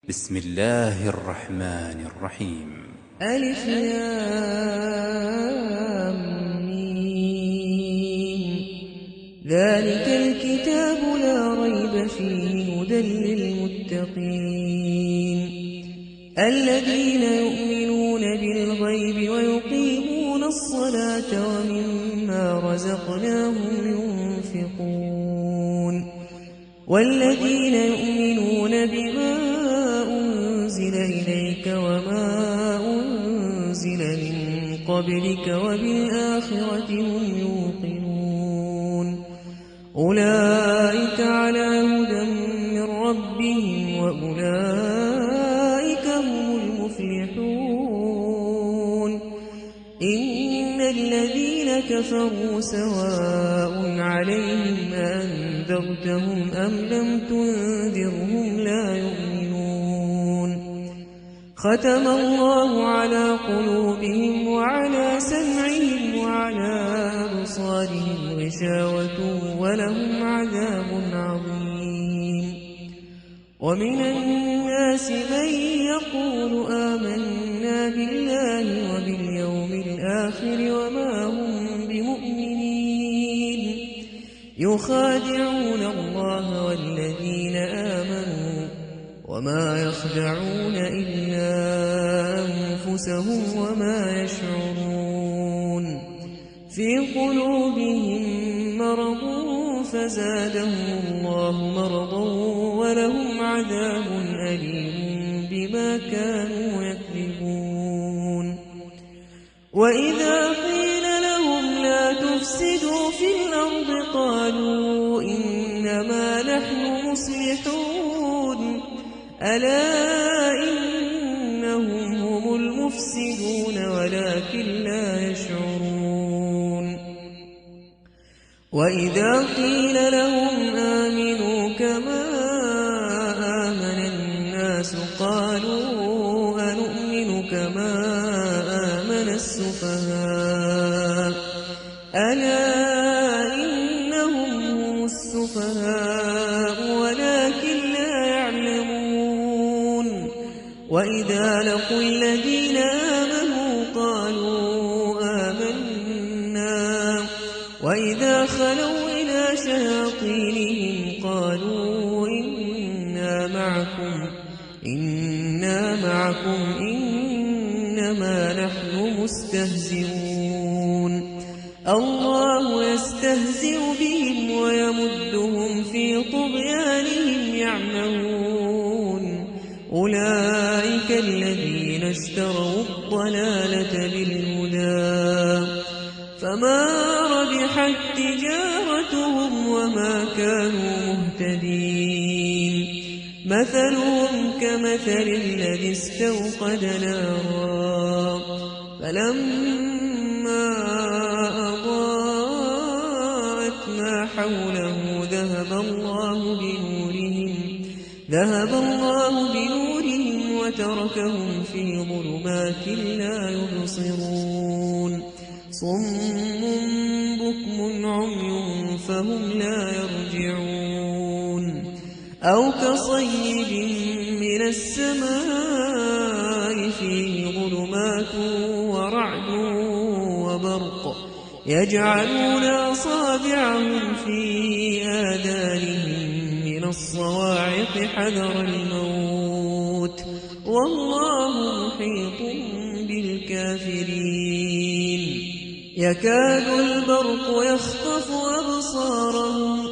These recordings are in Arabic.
بسم الله الرحمن الرحيم. ألف لام ميم. ذلك الكتاب لا ريب فيه هدى للمتقين الذين يؤمنون بالغيب ويقيمون الصلاة ومما رزقناهم ينفقون والذين يؤمنون بما أنزل إليك وما أنزل من قبلك وبالآخرة هم يوقنون أولئك على هدى من ربهم وأولئك هم المفلحون إن الذين كفروا سواء عليهم أنذرتهم أم لم تنذرهم لا يؤمنون ختم الله على قلوبهم وعلى سمعهم وعلى أبصارهم غشاوة ولهم عذاب عظيم ومن الناس من يقول آمنا بالله وباليوم الآخر وما هم بمؤمنين يخادعون الله والذين آمنوا وما يخدعون إلا أنفسهم وما يشعرون في قلوبهم مرض فزادهم الله مرضا ولهم عذاب أليم بما كانوا يكذبون وإذا قيل لهم لا تفسدوا في الأرض قالوا إنما نحن مصلحون ألا إنهم هم المفسدون ولكن لا يشعرون وإذا قيل لهم آمنوا كما آمن الناس قالوا أنؤمن كما آمن السفهاء ألا إنهم هم السفهاء ولكن لا يعلمون وإذا لقوا الذين آمنوا قالوا آمنا وإذا خلوا إلى شياطينهم قالوا إنا معكم إنما نحن مستهزئون الله يستهزئ بهم ويمدهم في طغيانهم يعمهون أولئك الذين اشتروا الضلالة بالهدى فما ربحت تجارتهم وما كانوا مهتدين مثلهم كمثل الذي استوقد نارا فلما أضاءت ما حوله ذهب الله بنورهم وتركهم في ظلمات لا يبصرون صم بكم عمي فهم لا يرجعون أو كصيب من السماء فيه ظلمات ورعد وبرق يجعلون أصابعهم في آذانهم من الصواعق حذر الموت والله محيط بالكافرين يكاد البرق يخطف أبصارهم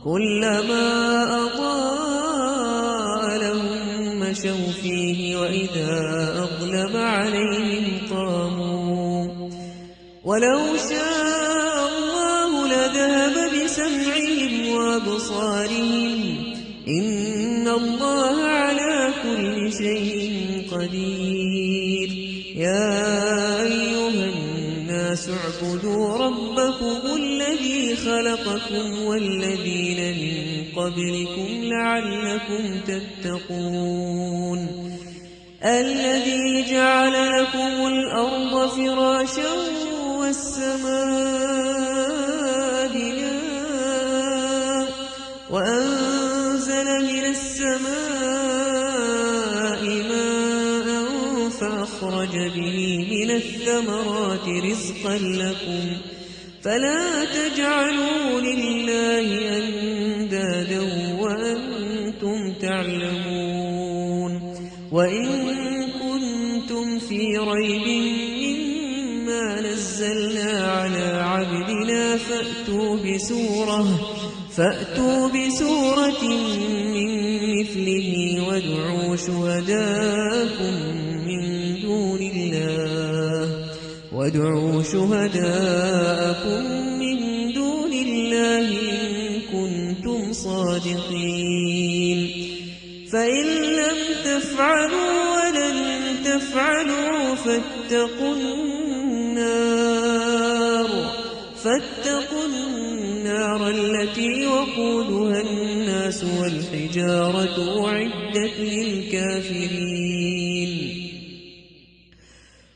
كلما أضاء لهم مشوا فيه وإذا أظلم عليهم قاموا ولو شاء الله لذهب بسمعهم وأبصارهم إن الله على كل شيء قدير يا أيها الناس اعبدوا ربكم الذي خلقكم والذين من قبلكم لعلكم تتقون الذي جعل لكم الأرض فراشا والسماء بناء وأنزل من السماء فأخرج به من الثمرات رزقا لكم فلا تجعلوا لله أندادا وأنتم تعلمون وإن كنتم في ريب مما نزلنا على عبدنا فأتوا بسورة من مثله وادعوا شهداءكم من دون الله إن كنتم صادقين فإن لم تفعلوا ولن تفعلوا فاتقوا النار التي وقودها الناس والحجارة أعدت للكافرين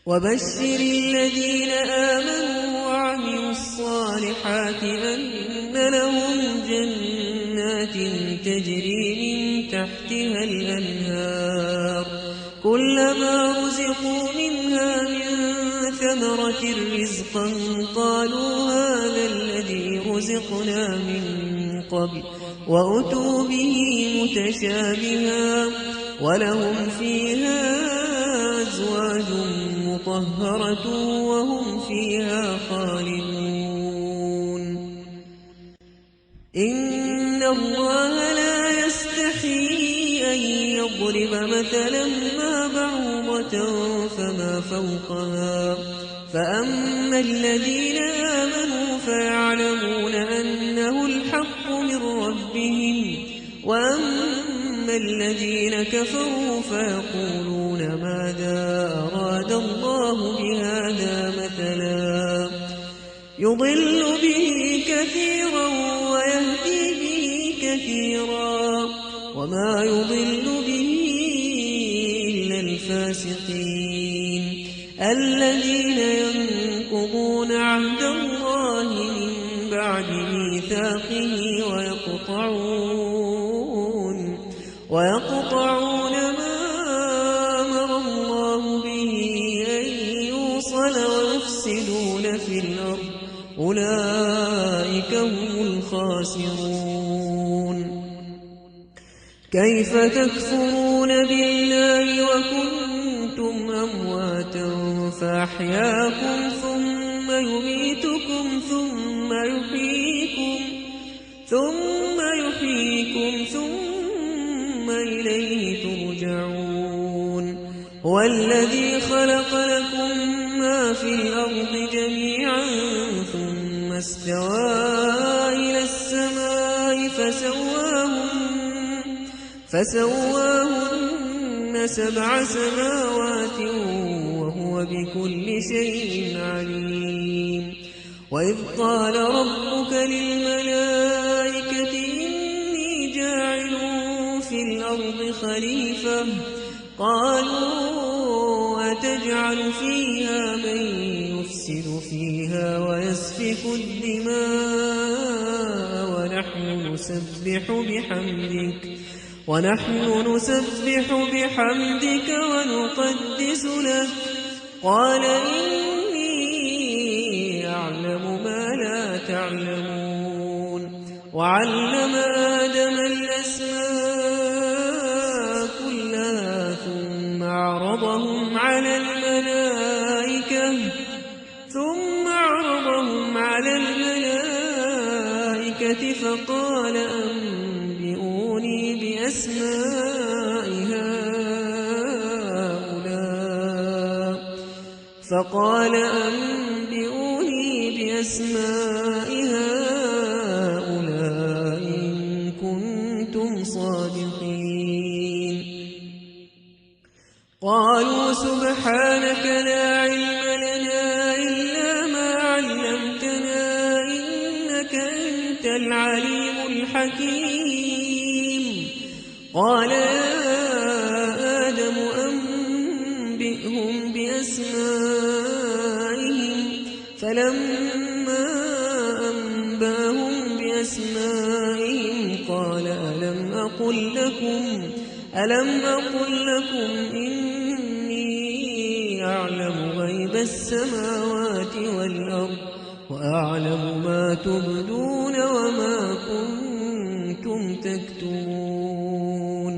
وبشر الذين آمنوا وعملوا الصالحات أن لهم جنات تجري من تحتها الأنهار كلما رزقوا منها من ثمرة رزقا قالوا هذا الذي رزقنا من قبل وأتوا به متشابها ولهم فيها أزواج مطهرة وهم فيها خالدون إن الله لا يستحيي أن يضرب مثلا ما بعوضة فما فوقها فأما الذين آمنوا فيعلمون أنه الحق من ربهم وأما الذين كفروا فيقولون ماذا أراد الله بهذا مثلا يضل به كثيرا ويهدي به كثيرا وما يضل به إلا الفاسقين الذين ينقضون عهد الله من بعد ميثاقه ويقطعون ما أمر الله به أن يوصل ويفسدون في الأرض أولئك هم الخاسرون كيف تكفرون بالله وكنتم أمواتا فأحياكم ثم يميتكم ثم يحييكم ثم إليه ترجعون هو الذي خلق لكم ما في الأرض جميعا ثم استوى إلى السماء فسواهن 7 سماوات وهو بكل شيء عليم وإذ قال ربك للملائكة إني جاعل في الأرض خليفة قالوا أتجعل فيها من يفسد فيها ويسفك الدماء ونحن نسبح بحمدك ونقدس لك قال إني أعلم ما لا تعلمون وعلم آدم الأسماء كلها ثم عرضهم على الملائكة فقال أنبئوني بأسماء هؤلاء إن كنتم صادقين قالوا سبحانك لا علم لنا إلا ما علمتنا إنك أنت العليم الحكيم قال يا آدم أنبئهم بأسمائهم فلما أنباهم بأسمائهم قال ألم أقل لكم إني غيب السماوات والأرض وأعلم ما تبدون وما كنتم تكتمون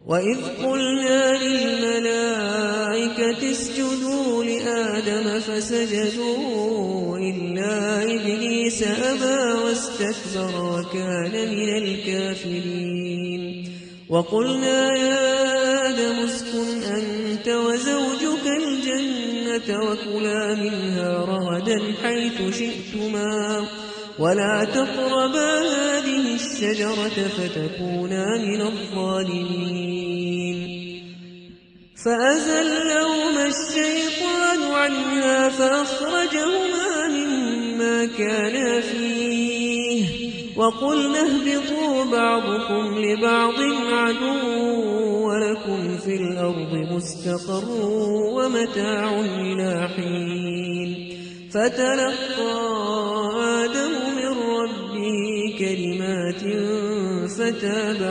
وإذ قلنا للملائكة اسجدوا لآدم فسجدوا إلا إبليس أبى واستكبر وكان من الكافرين وقلنا يا آدم اسكن أنت وزوجك الجنة وكلا منها رغدا حيث شئتما ولا تقربا هذه الشجرة فتكونا من الظالمين فأزلهما الشيطان عنها فأخرجهما مما كانا فيه وقلنا اهبطوا بعضكم لبعض عدو ولكم في الأرض مستقر ومتاع إلى حين فتلقى آدم من ربه كلمات فتاب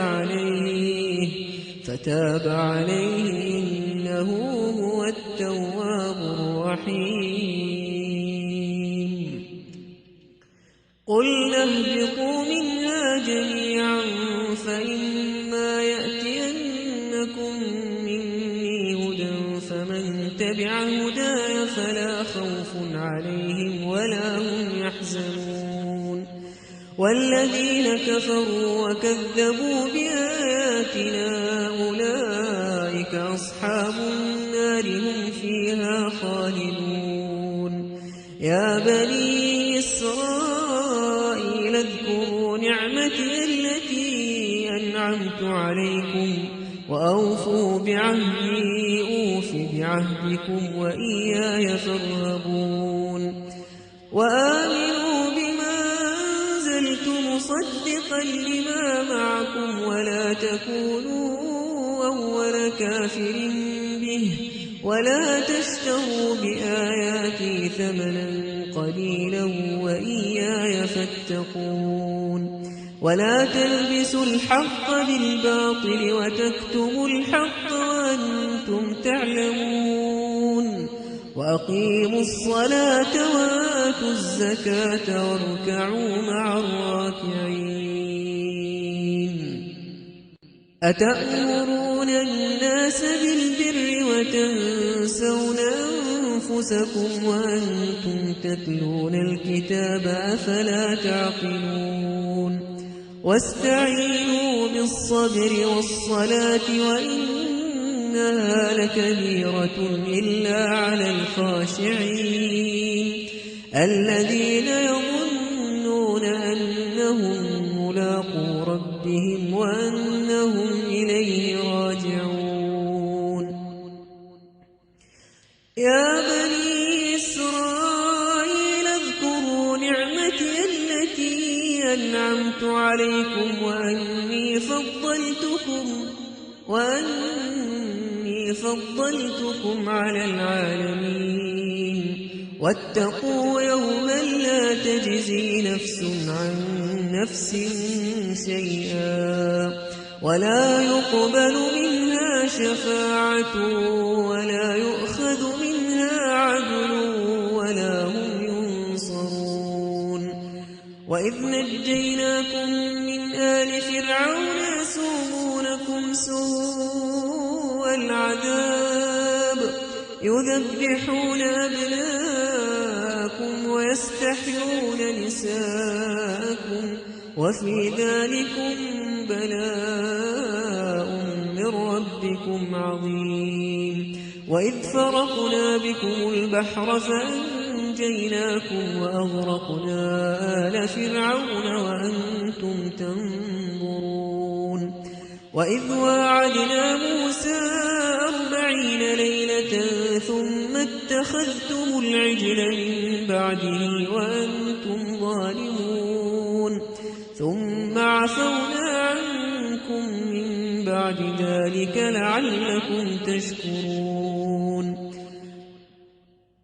عليه إنه هو التواب الرحيم قلنا اهبطوا منها جميعا فإما يأتينكم مني هدى فمن تبع هداي فلا خوف عليهم ولا هم يحزنون والذين كفروا وكذبوا بآياتنا أولئك أصحاب النار هم فيها خالدون يا بني إسرائيل اذكروا نعمتي التي أنعمت عليكم وأوفوا بعهدي أوف بعهدكم وإياي فارهبون وآمنوا بما أنزلت مصدقا لما معكم ولا تكونوا أول كافر به ولا تشتروا بآياتي ثمنا قليلا وإياي فاتقون ولا تلبسوا الحق بالباطل وتكتموا الحق وأنتم تعلمون وأقيموا الصلاة وآتوا الزكاة واركعوا مع الراكعين أتأمرون الناس بالبر وتنسون أنفسكم وأنتم تتلون الكتاب أفلا تعقلون واستعينوا بالصبر والصلاة وإنها لكبيرة إلا على الخاشعين الذين يظنون أنهم ملاقو ربهم وأنهم إليه راجعون يا بني إسرائيل اذكروا نعمتي التي أنعمت عليكم وأني فضلتكم على العالمين واتقوا يوما لا تجزي نفس عن نفس شيئا ولا يقبل منها شفاعة ولا يؤخذ منها عدل ولا هم ينصرون وإذ نجيناكم من آل فرعون يسومونكم سوء العذاب يذبحون أبناءكم ويستحيون نساءكم وفي ذلكم بلاء من ربكم عظيم وإذ فرقنا بكم البحر فأنجيناكم وأغرقنا آل فرعون وأنتم تنظرون وإذ واعدنا موسى 40 ليلة ثم اتخذتم العجل من بعده وأنتم ظالمون ثم عفونا عنكم من بعد ذلك لعلكم تشكرون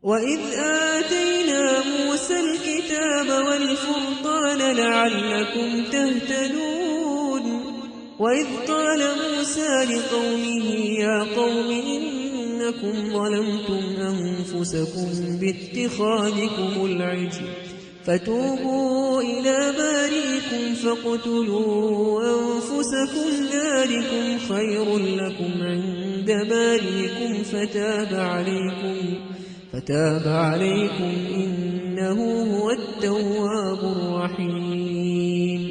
وإذ آتينا موسى الكتاب والفرقان لعلكم تهتدون وإذ قال موسى لقومه يا قوم إن أنكم ظلمتم أنفسكم باتخاذكم العجل فتوبوا إلى بارئكم فاقتلوا أنفسكم ذلكم خير لكم عند بارئكم فتاب عليكم إنه هو التواب الرحيم.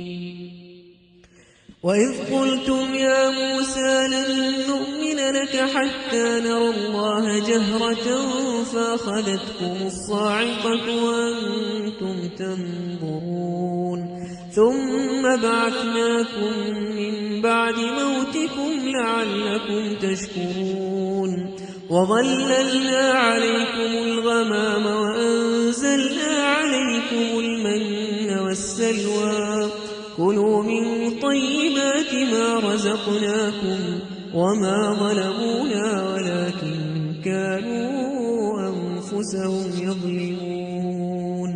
وإذ قلتم يا موسى لن نؤمن لك حتى نرى الله جهرة فأخذتكم الصاعقة وأنتم تنظرون ثم بعثناكم من بعد موتكم لعلكم تشكرون وظللنا عليكم الغمام وأنزلنا عليكم المن والسلوى كلوا من طيبات ما رزقناكم وما ظلمونا ولكن كانوا أنفسهم يظلمون.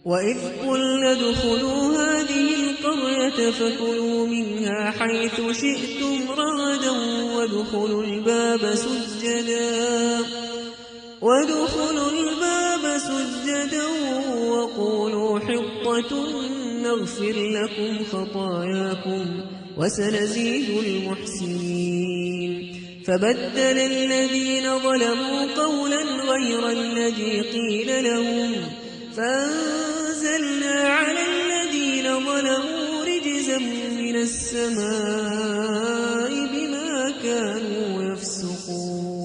وإذ قلنا ادخلوا هذه القرية فكلوا منها حيث شئتم رغدا وادخلوا الباب سجدا وقولوا حطة نغفر لكم خطاياكم وسنزيد المحسنين. فبدل الذين ظلموا قولا غير الذي قيل لهم فأنزلنا على الذين ظلموا رجزا من السماء بما كانوا يفسقون.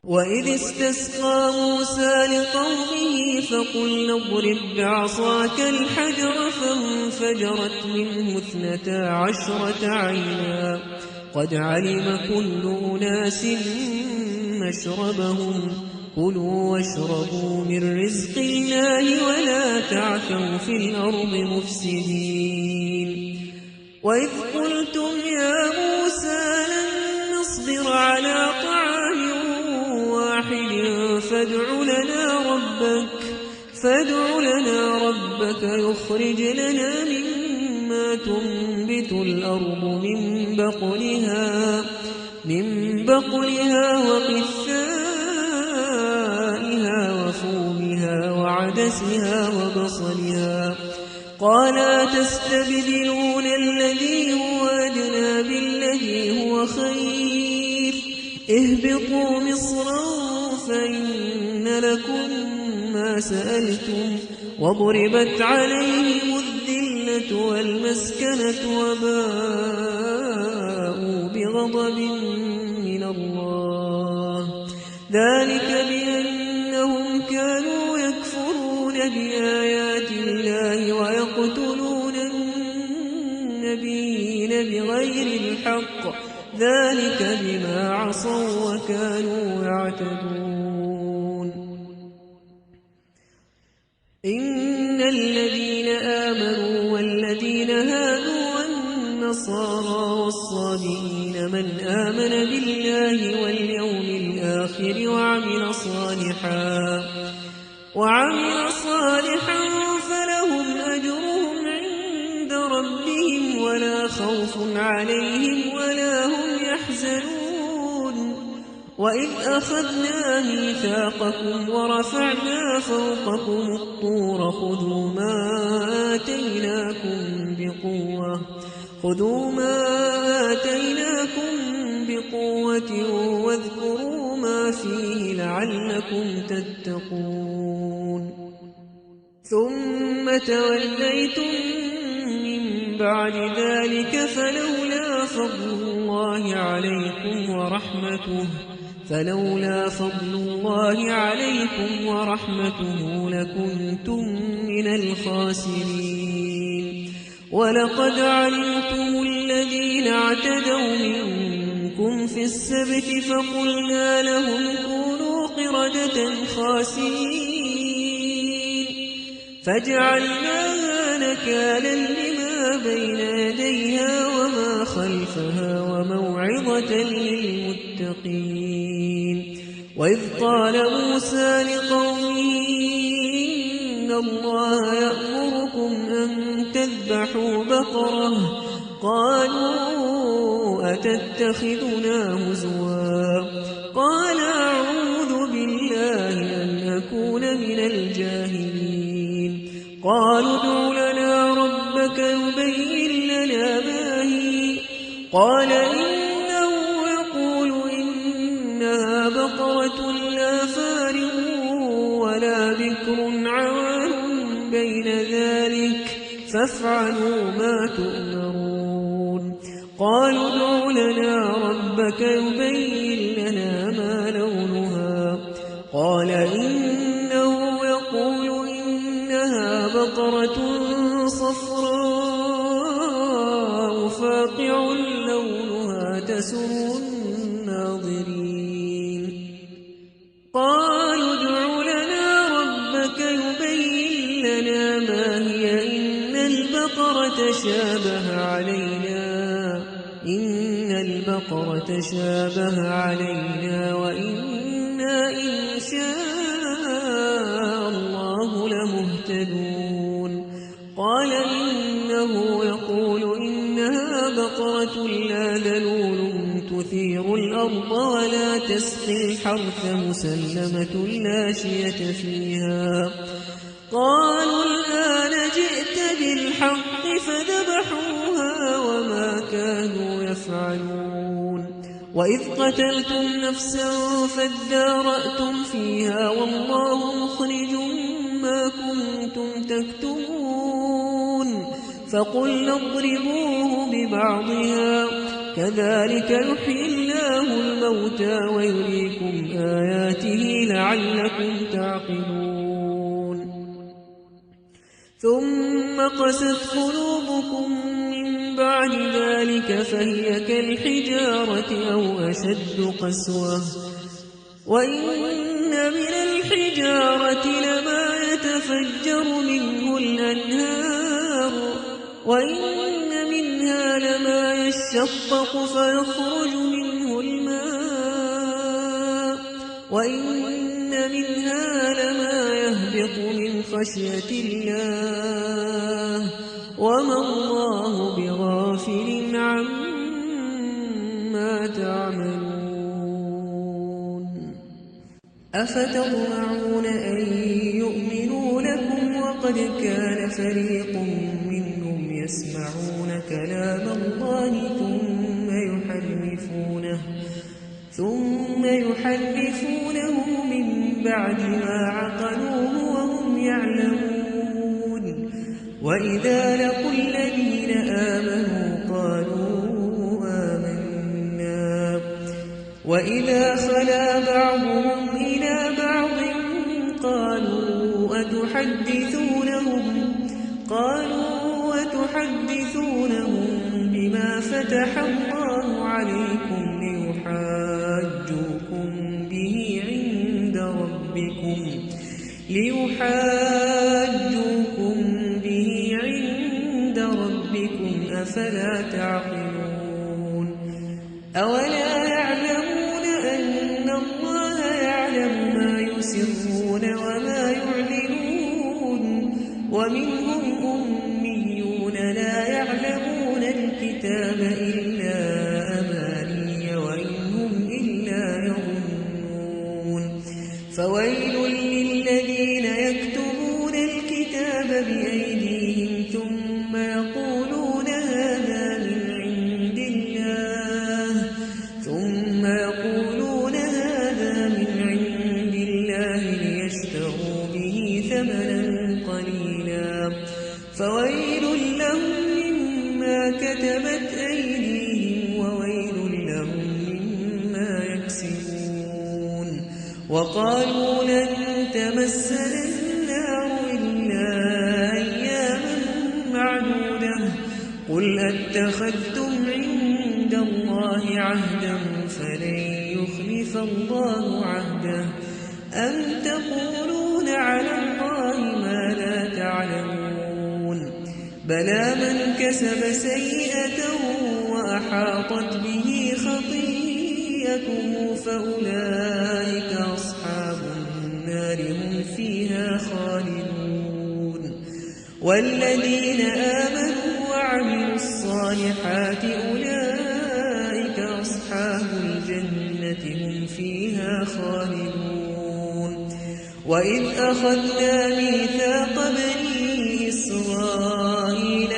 وإذ استسقى موسى لقومه فقلنا اضرب بعصاك الحجر فانفجرت منه 12 عينا قد علم كل أناس مشربهم كلوا واشربوا من رزق الله ولا تعثوا في الأرض مفسدين. وإذ قلتم يا موسى لن نصبر على طعام واحد فادع لنا ربك يخرج لنا مما تنبت الأرض من بقلها وقثائها وفومها وعدسها وبصلها قال تستبدلون الذي هو أدنى بالذي هو خير اهبطوا مصرا فإن لكم ما سألتم وضربت عليهم الذلة والمسكنة وباءوا بغضب من الله ذلك بأنهم كانوا يكفرون بآيات الله ويقتلون النبيين بغير الحق ذلك بما عصوا وكانوا يعتدون. إن الذين آمنوا والذين هادوا والنصارى والصابئين من آمن بالله واليوم الآخر وعمل صالحا فلهم أجرهم عند ربهم ولا خوف عليهم ولا هم يحزنون. وإذ أخذنا ميثاقكم ورفعنا فوقكم الطور خذوا ما آتيناكم بقوة واذكروا ما فيه لعلكم تتقون. ثم توليتم من بعد ذلك فلولا فضل الله عليكم ورحمته لكنتم من الخاسرين. ولقد علمتم الذين اعتدوا منكم في السبت فقلنا لهم كونوا قردة خاسئين فجعلناها نكالا لما بين يديها وما خلفها وموعظة للمتقين. وإذ قال موسى لقومه إن الله يأمركم أن تذبحوا بقرة قالوا أتتخذنا هزوا قال أعوذ بالله أن أكون من الجاهلين قالوا ادع لنا ربك يبين لنا ما هي قال إنه يقول إنها بقرة لا فارغ ولا بكر عوان بين ذلك فافعلوا ما تؤمرون قالوا ادع لنا ربك يبين لنا ما لونها قال إنه يقول إنها بقرة صفراء فاقع لونها تسر الناظرين قالوا ادع لنا ربك يبين لنا ما هي إن البقرة تشابه علينا وإنا إن شاء الله لمهتدون قال إنه يقول إنها بقرة لا ذلول تثير الأرض ولا تسقي الحرث مسلمة لا شية فيها قالوا الآن جئت بالحق فذبحوها وما كانوا يفعلون وإذ قتلتم نفسا فادارأتم فيها والله مخرج ما كنتم تكتمون فقلنا اضربوه ببعضها كذلك يحيي الله الموتى ويريكم آياته لعلكم تعقلون ثم قست قلوبكم من بعد ذلك فهي كالحجارة أو أشد قسوة وإن من الحجارة لما يتفجر منه الأنهار وإن منها لما يشقق فيخرج منه الماء وإن منها لما يهبط من خشية الله وما الله بغافل عما تعملون أفتطمعون أن يؤمنوا لكم وقد كان فريق منهم يسمعون كلام الله ثم يحرفونه من بعد ما عقلوه وهم يعلمون وإذا لقوا الذين آمنوا قالوا آمنا وإذا خلا بعضهم إلى بعض قالوا أتحدثونهم بما فتح الله عليكم ليحاجوكم به عند ربكم أفلا تعقلون أولا يعلمون أن الله يعلم ما يسرون وما يعلنون ومنهم أميون لا يعلمون الكتاب إلا أماني وإن هم إلا يظنون فويل للذين يكتبون الكتاب بأيديهم ثم يقولون هذا من عند الله ليشتروا به ثمنا قليلا فويل لهم مما كتبت أيديهم وويل لهم مما يكسبون وقالوا لن تمسنا النار إلا أياما معدودة قل أتخذتم عند الله عهدا فلن يخلف الله عهده أم تقولون على الله ما لا تعلمون بلى من كسب سيئة وأحاطت به خطيئته فأولئك أصحاب النار هم فيها خالدون والذين آمنوا وعملوا الصالحات أولئك وإذ أخذنا ميثاق بني إسرائيل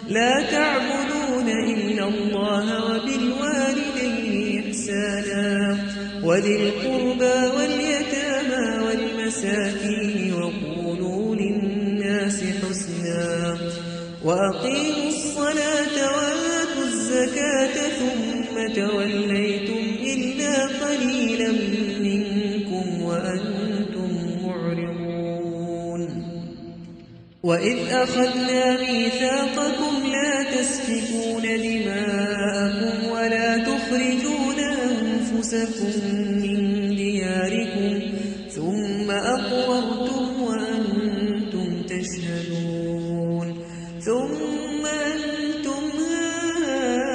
لا تعبدون إلا الله وبالوالدين إحسانا وذي القربى واليتامى والمساكين وقولوا للناس حسنا وأقيموا الصلاة وآتوا الزكاة ثم توليتم إلا قليلا منكم وأنتم معرضون وإذ أخذنا ميثاقكم لا تسفكون دماءكم ولا تخرجون أنفسكم من دياركم ثم أقررتم وأنتم تشهدون ثم أنتم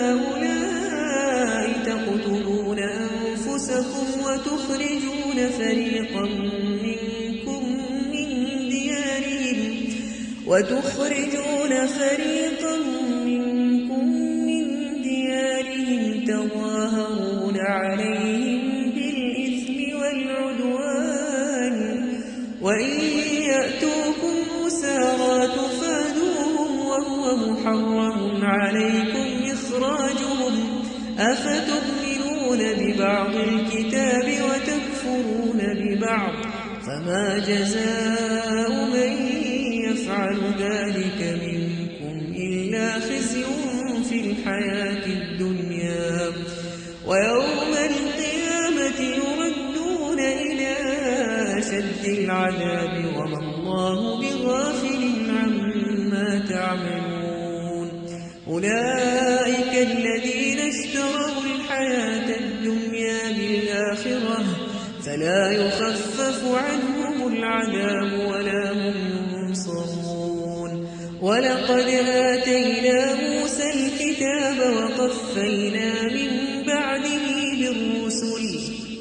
هؤلاء تقتلون أنفسكم وتخرجون فريقا منكم من ديارهم تظاهرون عليهم بالإثم والعدوان وإن يأتوكم أسارى تفادوهم وهو محرم عليكم إخراجهم أفتؤمنون ببعض الكتاب وتكفرون ببعض فما جزاء من يفعل ذلك منكم إلا خزي في الحياة الدنيا ويوم القيامة يردون إلى أشد العذاب وما الله بغافل عما تعملون أولئك الذين اشتروا الحياة الدنيا بالآخرة فلا يخفف عنهم العذاب ولا هم ينصرون ولقد آتينا موسى الكتاب وقفينا من بعده بالرسل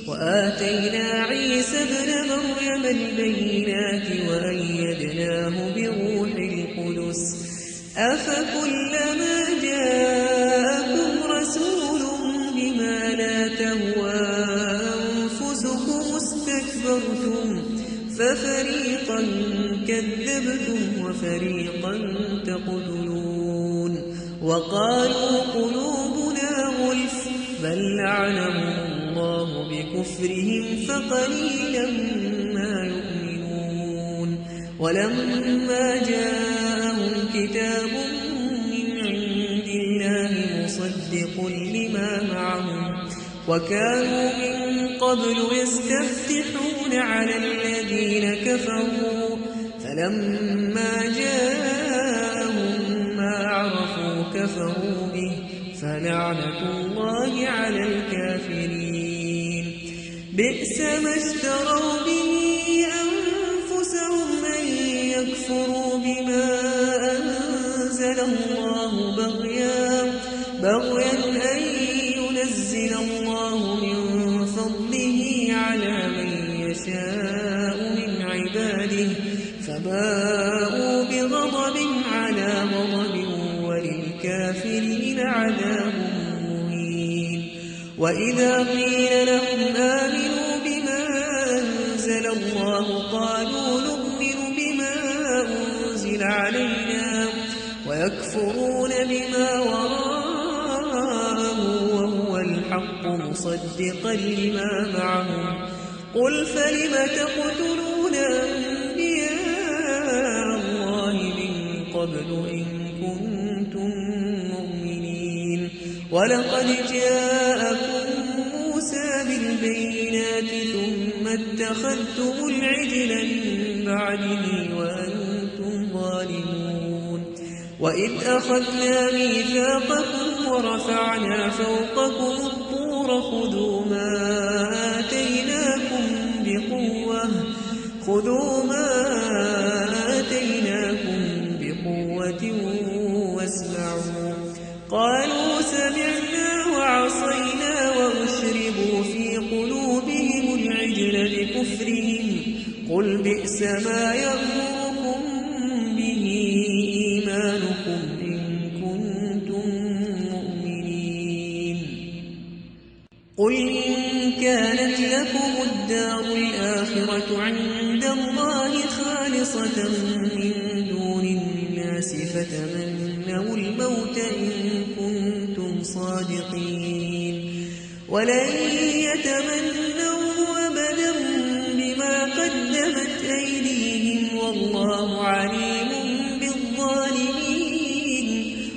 وآتينا عيسى ابن مريم البينات وأيدناه بروح القدس أفكلما جاءكم رسول بما لا تهوى أنفسكم استكبرتم ففريقا كذبتم وفريقا تقتلون وقالوا قلوبنا غلف بل لعنهم الله بكفرهم فقليلا ما يؤمنون ولما جاءهم كتاب من عند الله مصدق لما معهم وكانوا من قبل يستفتحون على الذين كفروا فلما جاءهم ما عرفوا كفروا به فلعنة الله على الكافرين بئس ما اشتروا به أنفسهم أن يكفروا بما أنزل الله بغيا أن ينزل الله من فضله على من يشاء من عباده فباءوا بغضب على غضب وللكافرين عذاب مهين وإذا قيل لهم آمنوا بما أنزل الله قالوا نؤمن بما أنزل علينا ويكفرون بما وراءه وهو الحق مصدقا لما معهم قل فلم تقتلون أنبياء الله من قبل إن كنتم مؤمنين ولقد جاءكم موسى بالبينات ثم اتخذتم العجل من بعده وأنتم ظالمون وإذ أخذنا ميثاقكم ورفعنا فوقكم الطور خذوا ما آتيناكم بقوة واسمعوا قالوا سمعنا وعصينا وأشربوا في قلوبهم العجل بكفرهم قل بئس ما يأمركم به إيمانكم إن كنتم مؤمنين قل إن الدار الآخرة عند الله خالصة من دون الناس فتمنوا الموت إن كنتم صادقين ولن يتمنوا أبدا بما قدمت أيديهم والله عليم بالظالمين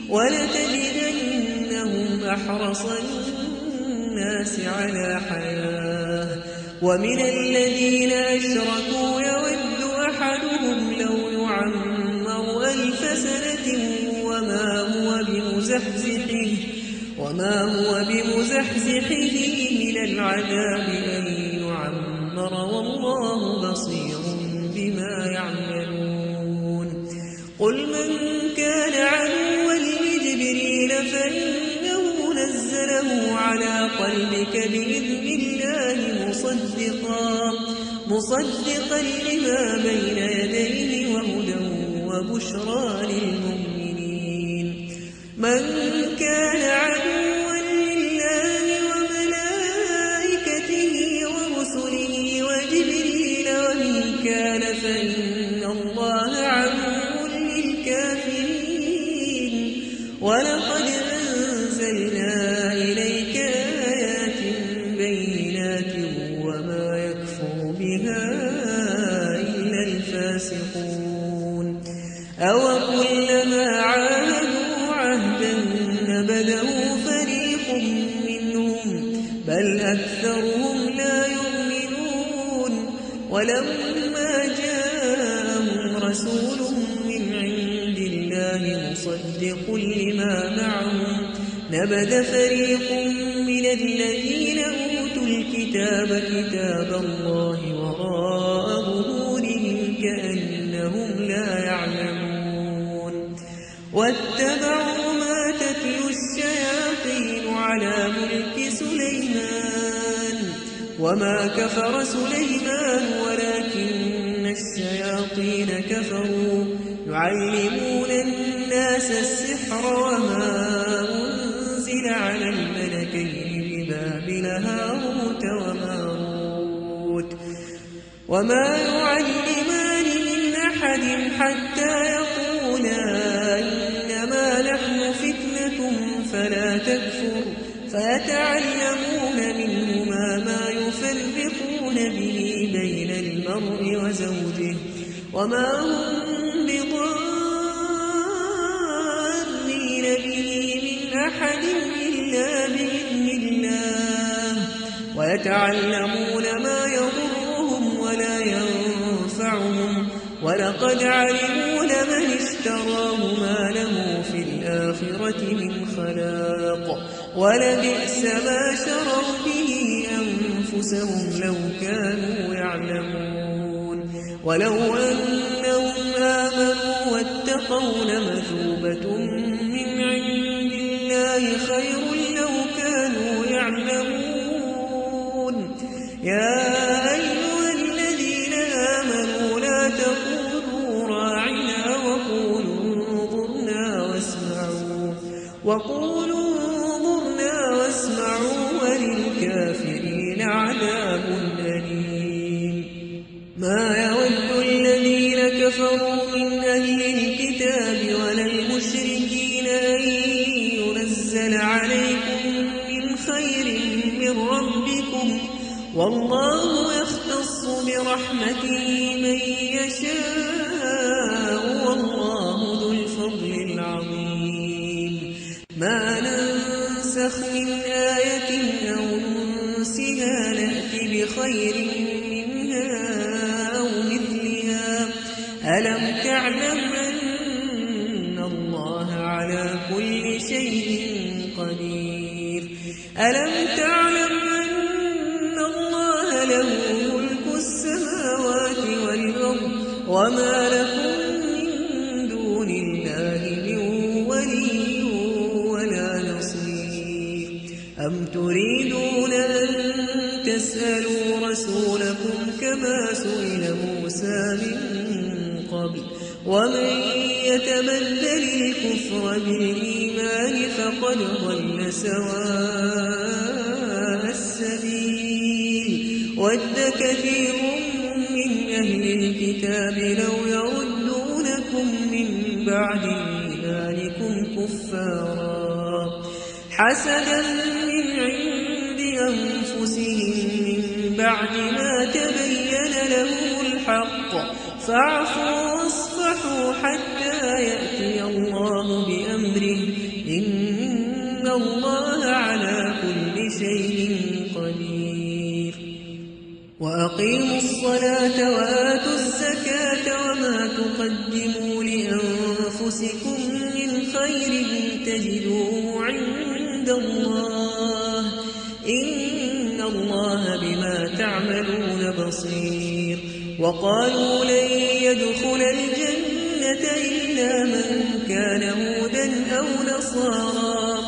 ولتجدنهم أحرص الناس على حياة ومن الذين أشركوا يود أحدهم لو يعمر 1000 سنة وما هو بمزحزحه من العذاب أن يعمر والله بصير بما يعملون قل من كان عدوا لجبريل فإنه نزله على قلبك بإذن الله مصدقا لما بين يديه وهدى وبشرى للمؤمنين من كان عدوا لله وملائكته ورسله وجبريل وميكال فإن الله عدو للكافرين ولقد أنزلنا إليك آيات بينات وما يكفر بها إلا الفاسقون أوكلما عاهدوا عهدا نبذه فريق منهم بل أكثرهم لا يؤمنون ولما جاءهم رسول من عند الله مصدق لما معهم نبذ فريق من الذين أوتوا الكتاب كتاب الله وراء ظهورهم كأنهم لا يعلمون واتبعوا ما تتلو الشياطين على ملك سليمان وما كفر سليمان ولكن الشياطين كفروا يعلمون الناس السحر وما أنزل على الملكين ببابل هاروت وماروت وما يعلمان من أحد حتى يقولا إنما نحن فتنة فلا تكفر فيتعلمون منهما ما يفرقون به بين المرء وزوجه وما هم بضارين به من أحد إلا بإذن الله ويتعلمون ما يضرهم ولا ينفعهم ولقد علموا لمن اشتراه ما له في الآخرة من خلاق ولبئس ما شروا به أنفسهم لو كانوا يعلمون ولو أنهم آمنوا واتقوا لمثوبة من عند الله خير لو كانوا يعلمون يا أيها الذين آمنوا لا تقولوا راعنا وقولوا انظرنا واسمعوا وللكافرين عذاب أليم ما يود الذين كفروا من أهل الكتاب ولا المشركين أن ينزل عليكم من خير من ربكم والله يختص برحمته من يشاء والله ذو الفضل العظيم ما ننسخ من آية أو ننسها نأتي بخير منها أو مثلها ألم تعلم أن الله على كل شيء قدير ألم تعلم أن الله له ملك السماوات والأرض وما لكم من دون الله من ولي ولا نصير أم تريدون أن تسألوا رسولكم كما سئل موسى من قبل ومن يتبدل الكفر بالإيمان فقد ضل سواء السبيل ود كثير من أهل الكتاب لو يردونكم من بعد إيمانكم كفارا حسدا من عند أنفسهم من بعد ما تبين لهم الحق فاعفوا واصفحوا حتى يأتي الله بأمره إن الله على كل شيء قدير وأقيموا الصلاة وآتوا الزكاة وما تقدموا لأنفسكم من خير تجدوه عند الله إن الله بما تعملون بصير وقالوا لن يدخل الجنة إلا من كان هودا أو نصارى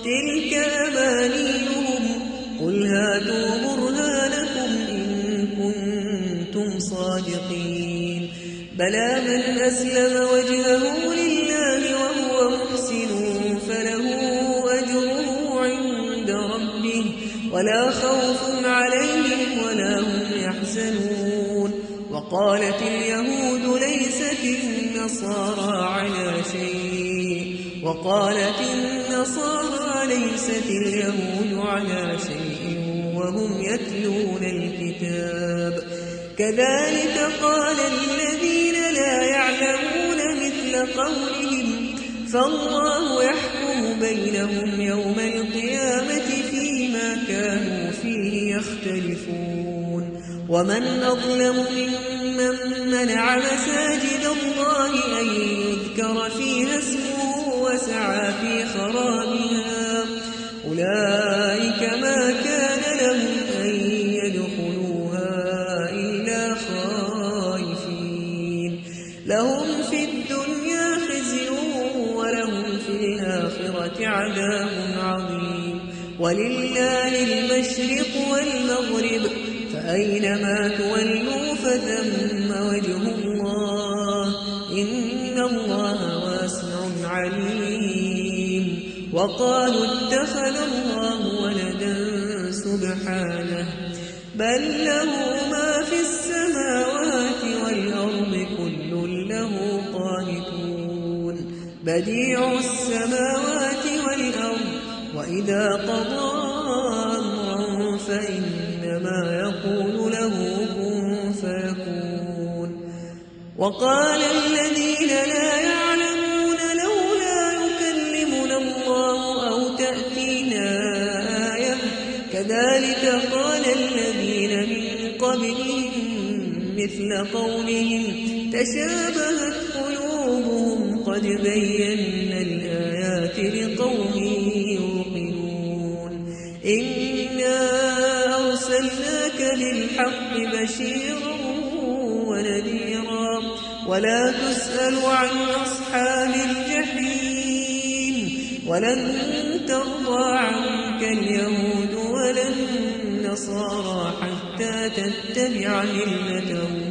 تلك أمانيهم قل هاتوا برهانكم إن كنتم صادقين بلى من أسلم وجهه لله وهو محسن فله أجره عند ربه ولا خوف عليهم ولا هم يحزنون وقالت اليهود ليست النصارى على شيء وقالت النصارى ليست اليهود على شيء وهم يتلون الكتاب كذلك قال الذين لا يعلمون مثل قولهم فالله يحكم بينهم يوم القيامة فيما كانوا فيه يختلفون ومن أظلم ممن منع مساجد الله أن يذكر فيها اسمه وسعى في خرابها أولئك ما كان لهم أن يدخلوها إلا خائفين لهم في الدنيا خزي ولهم في الآخرة عذاب عظيم ولله المشرق والمغرب فأينما تولوا فثم وجه الله إن الله واسع عليم وقالوا اتخذ الله ولدا سبحانه بل له ما في السماوات والأرض كل له قانتون بديع السماوات والأرض وإذا قضى أمرا فإنما يقول له كن فيكون وقال الذين لا يعلمون لولا يكلمنا الله أو تأتينا آية كذلك قال الذين من قبلهم مثل قولهم تشابهت قلوبهم قد بينا الآيات لقوم يوقنون إنا أرسلناك بالحق بشيرا ونذيرا ولا تسأل عن أصحاب الجحيم ولن ترضى عنك اليهود ولا النصارى حتى تتبع ملتهم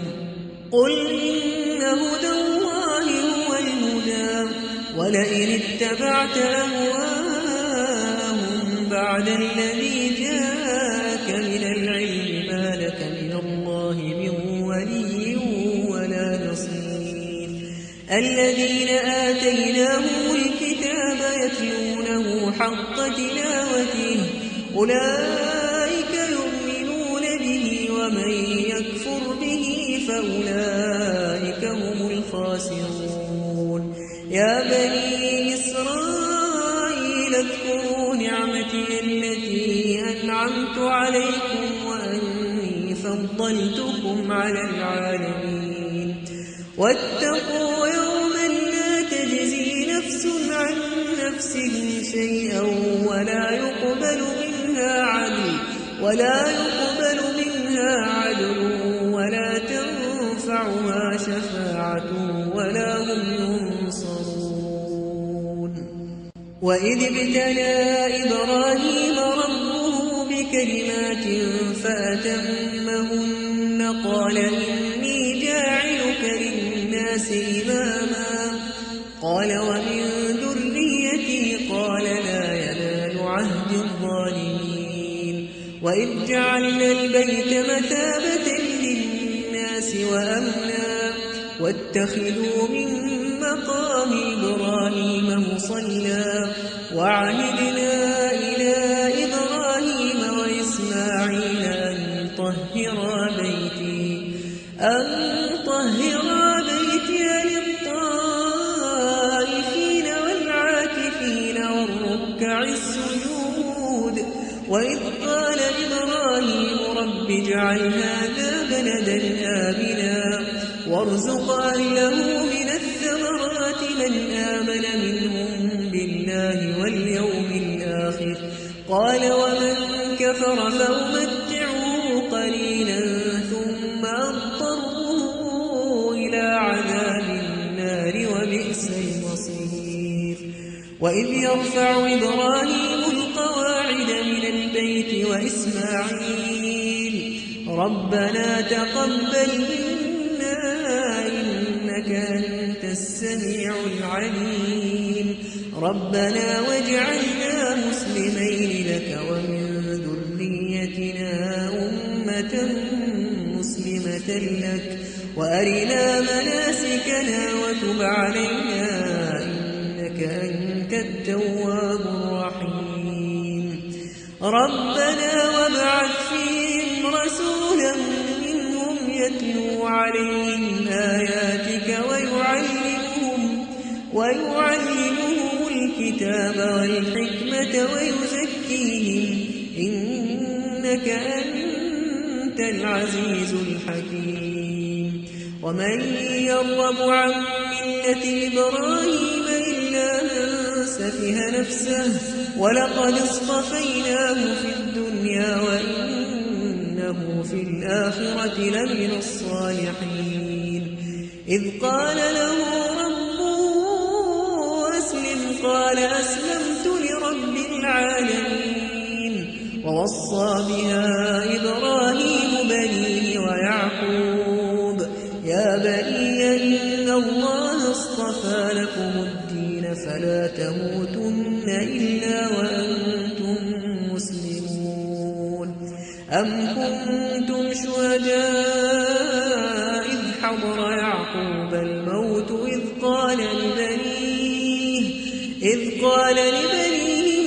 قل إن هدى الله هو الهدى ولئن اتبعت أهواءهم بعد الذي جاءك من العلم ما لك من الله من ولي ولا نصير الذين آتيناهم الكتاب يتلونه حق تلاوته أولئك يؤمنون به ومن يكفر به فأولئك هم الخاسرون يا بني إسرائيل اذكروا نعمتي التي أنعمت عليكم وأني فضلتكم على العالمين واتقوا يوما لا تجزي نفس عن نفس شيئا ولا يقبل منها عدل ولا تنفعها شفاعة ولا هم ينصرون وإذ ابتلى إبراهيم ربه بكلمات فأتمهن قال إني جاعلك للناس إماما قال ومن ذريتي قال لا ينال عهد الظالمين وإذ جعلنا البيت مثابة للناس وأمنا واتخذوا من مقام إبراهيم مصلى وعهدنا إلى إبراهيم وإسماعيل أن طهرا بيتي للطائفين والعاكفين والركع السجود وإذ قال إبراهيم رب اجعل هذا بلدا آمنا وارزق أهله من الثمرات من آمن منهم بالله واليوم الآخر قال ومن كفر فأمتعه قليلا ثم أضطره إلى عذاب النار وبئس المصير وإذ يرفع إبراهيم القواعد من البيت وإسماعيل ربنا تقبل منا إنك أنت السميع العليم ربنا واجعلنا مسلمين لك ومن ذريتنا أمة مسلمة لك وأرنا مناسكنا وتب علينا إنك أنت التواب الرحيم ربنا وابعث فيهم رسولا منهم يتلو عليهم آياتك ويعلمهم الكتاب والحكمة ويزكيهم إنك أنت العزيز الحكيم ومن يرغب عن ملة إبراهيم إلا من سفه نفسه ولقد اصطفيناه في الدنيا وإنه في الآخرة لمن الصالحين إذ قال له ربه أسلم قال أسلمت لرب العالمين ووصى بها إبراهيم بنيه ويعقوب يا بني إن الله اصطفى لكم الدين فلا تموتن إلا وأنتم مسلمون أم كنتم شهداء إذ حضر يعقوب الموت إذ قال لبنيه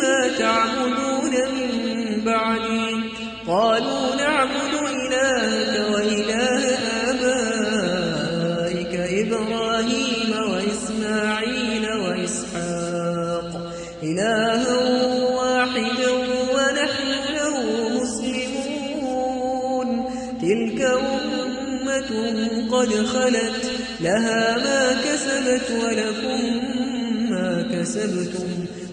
ما تعبدون من بعدي قالوا نعبد إلهك وإله آبائك إبراهيم وإسماعيل وإسحاق إلها واحدا ونحن له مسلمون تلك أمة قد خلت لها ما كسبت ولكم ما كسبتم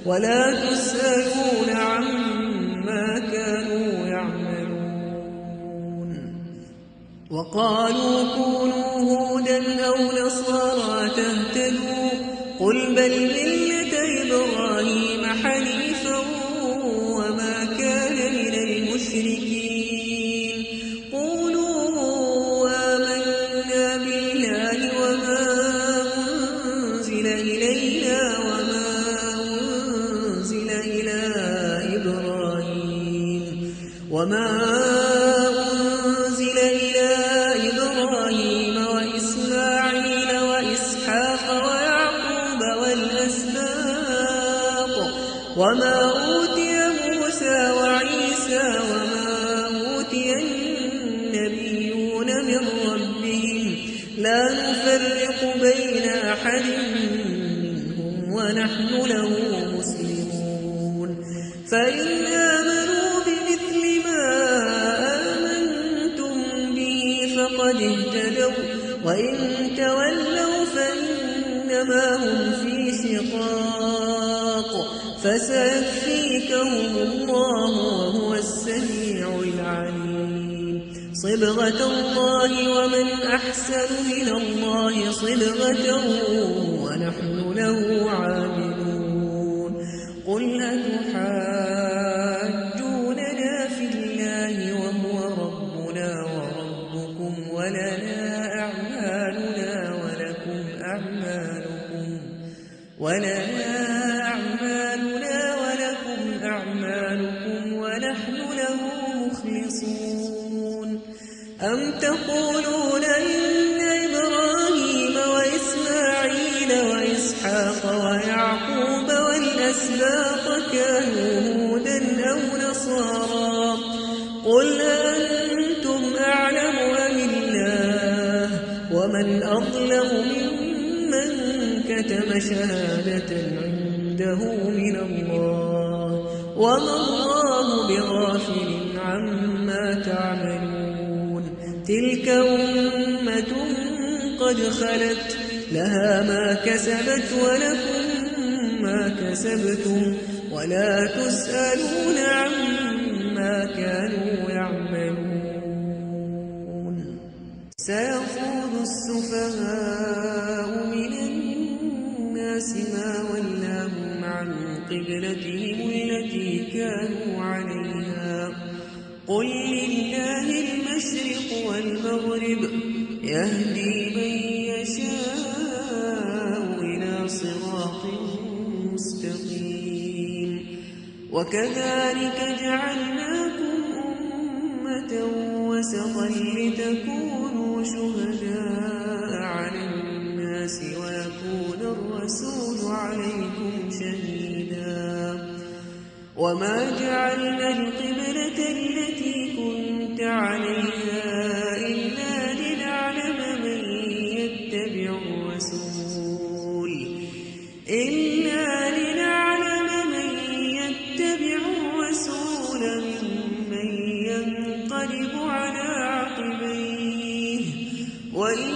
ولا تسألون عما كانوا يعملون وقالوا كونوا هودا أو نصارى تهتدوا قل بل ملة إبراهيم حنيفا وما كان من المشركين قولوا آمنا بالله وما أنزل إلينا وما أنزل إلى إبراهيم وإسماعيل وإسحاق ويعقوب والأسباط وما أوتي موسى وعيسى وما أوتي النبيون من ربهم لا نفرق بين أحد منهم ونحن له مسلمون فإن آمنوا بمثل ما آمنتم به فقد اهتدوا وإن تولوا فإنما هم في شقاق فسيكفيكهم الله وهو السميع العليم صبغة الله ومن أحسن من الله صبغة ونحن له عابدون قل أتحاجوننا في الله وهو ربنا وربكم ولنا أعمالنا ولكم أعمالكم ونحن له مخلصون أم تقولون إن إبراهيم وإسماعيل وإسحاق ويعقوب والأسباط كانوا هودا أو نصارى قل أنتم أعلم أم الله ومن أظلم ممن كتم شهادة عنده من الله وما الله بغافل عما تعملون تلك أمة قد خلت لها ما كسبت ولكم ما كسبتم ولا تسألون عما كانوا يعملون سيقول السفهاء من الناس ما ولاهم عن قبلتهم التي كانوا عليها قل لله المشرق والمغرب يهدي من يشاء إلى صراط مستقيم وكذلك جعلناكم أمة وسطا لتكونوا شهداء على الناس ويكون الرسول عليكم شهيدا وما جعلنا القبلة التي كنت عليها إلا لنعلم من يتبع الرسول ممن ينقلب على عقبيه وإن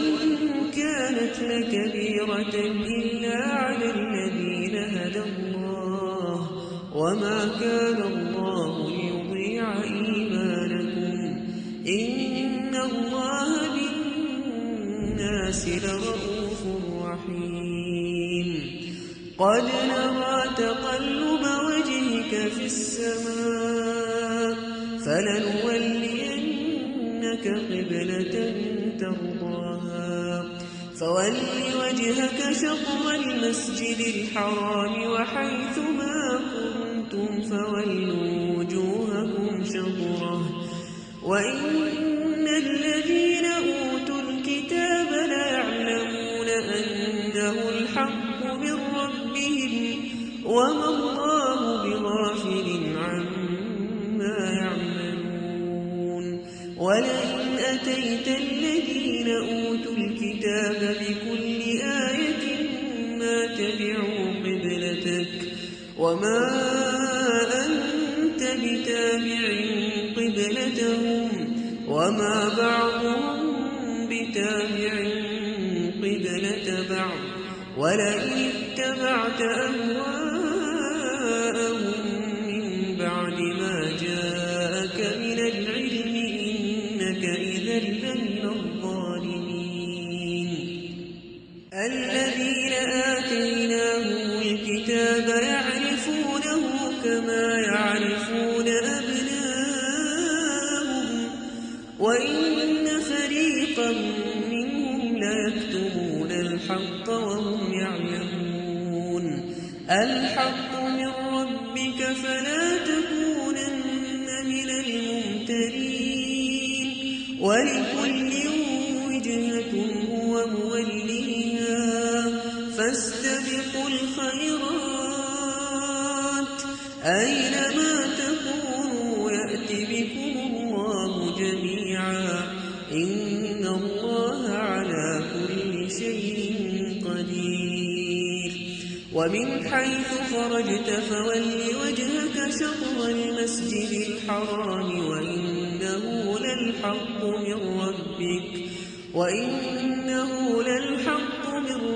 كانت لكبيرة إلا على الذين هدى الله وما كان الله ليضيع إيمانكم إن الله بالناس لرءوف رحيم قد نرى تقلب وجهك في السماء فلنولينك قبلة ترضاها فول وجهك شطر المسجد الحرام وحيث ما كنتم فولوا وجوهكم شطره وإن الذين أوتوا الكتاب ليعلمون أنه الحق من ربهم وما الله بغافل عما يعملون ولئن أتيت الذين أوتوا الكتاب بكل آية ما تبعوا قبلتك وما أنت بتابع قبلتهم وما بعضهم بتابع قبلة بعض ولئن اتبعت أهواءهم من بعد ما جاءك من العلم إنك إذا لمن الظالمين الذين آتيناهم الكتاب يعرفونه كما يعرفون أبناءهم وإن فريقا منهم ليكتمون الحق وهم يعلمون الحق من ربك فلا تكونن من الممترين ولكل وجهة هو موليها فاستبقوا الخيرات أينما تكونوا يأت بكم الله جميعا إن الله على كل شيء قدير ومن حيث خرجت فول وجهك شطر المسجد الحرام وإنه للحق من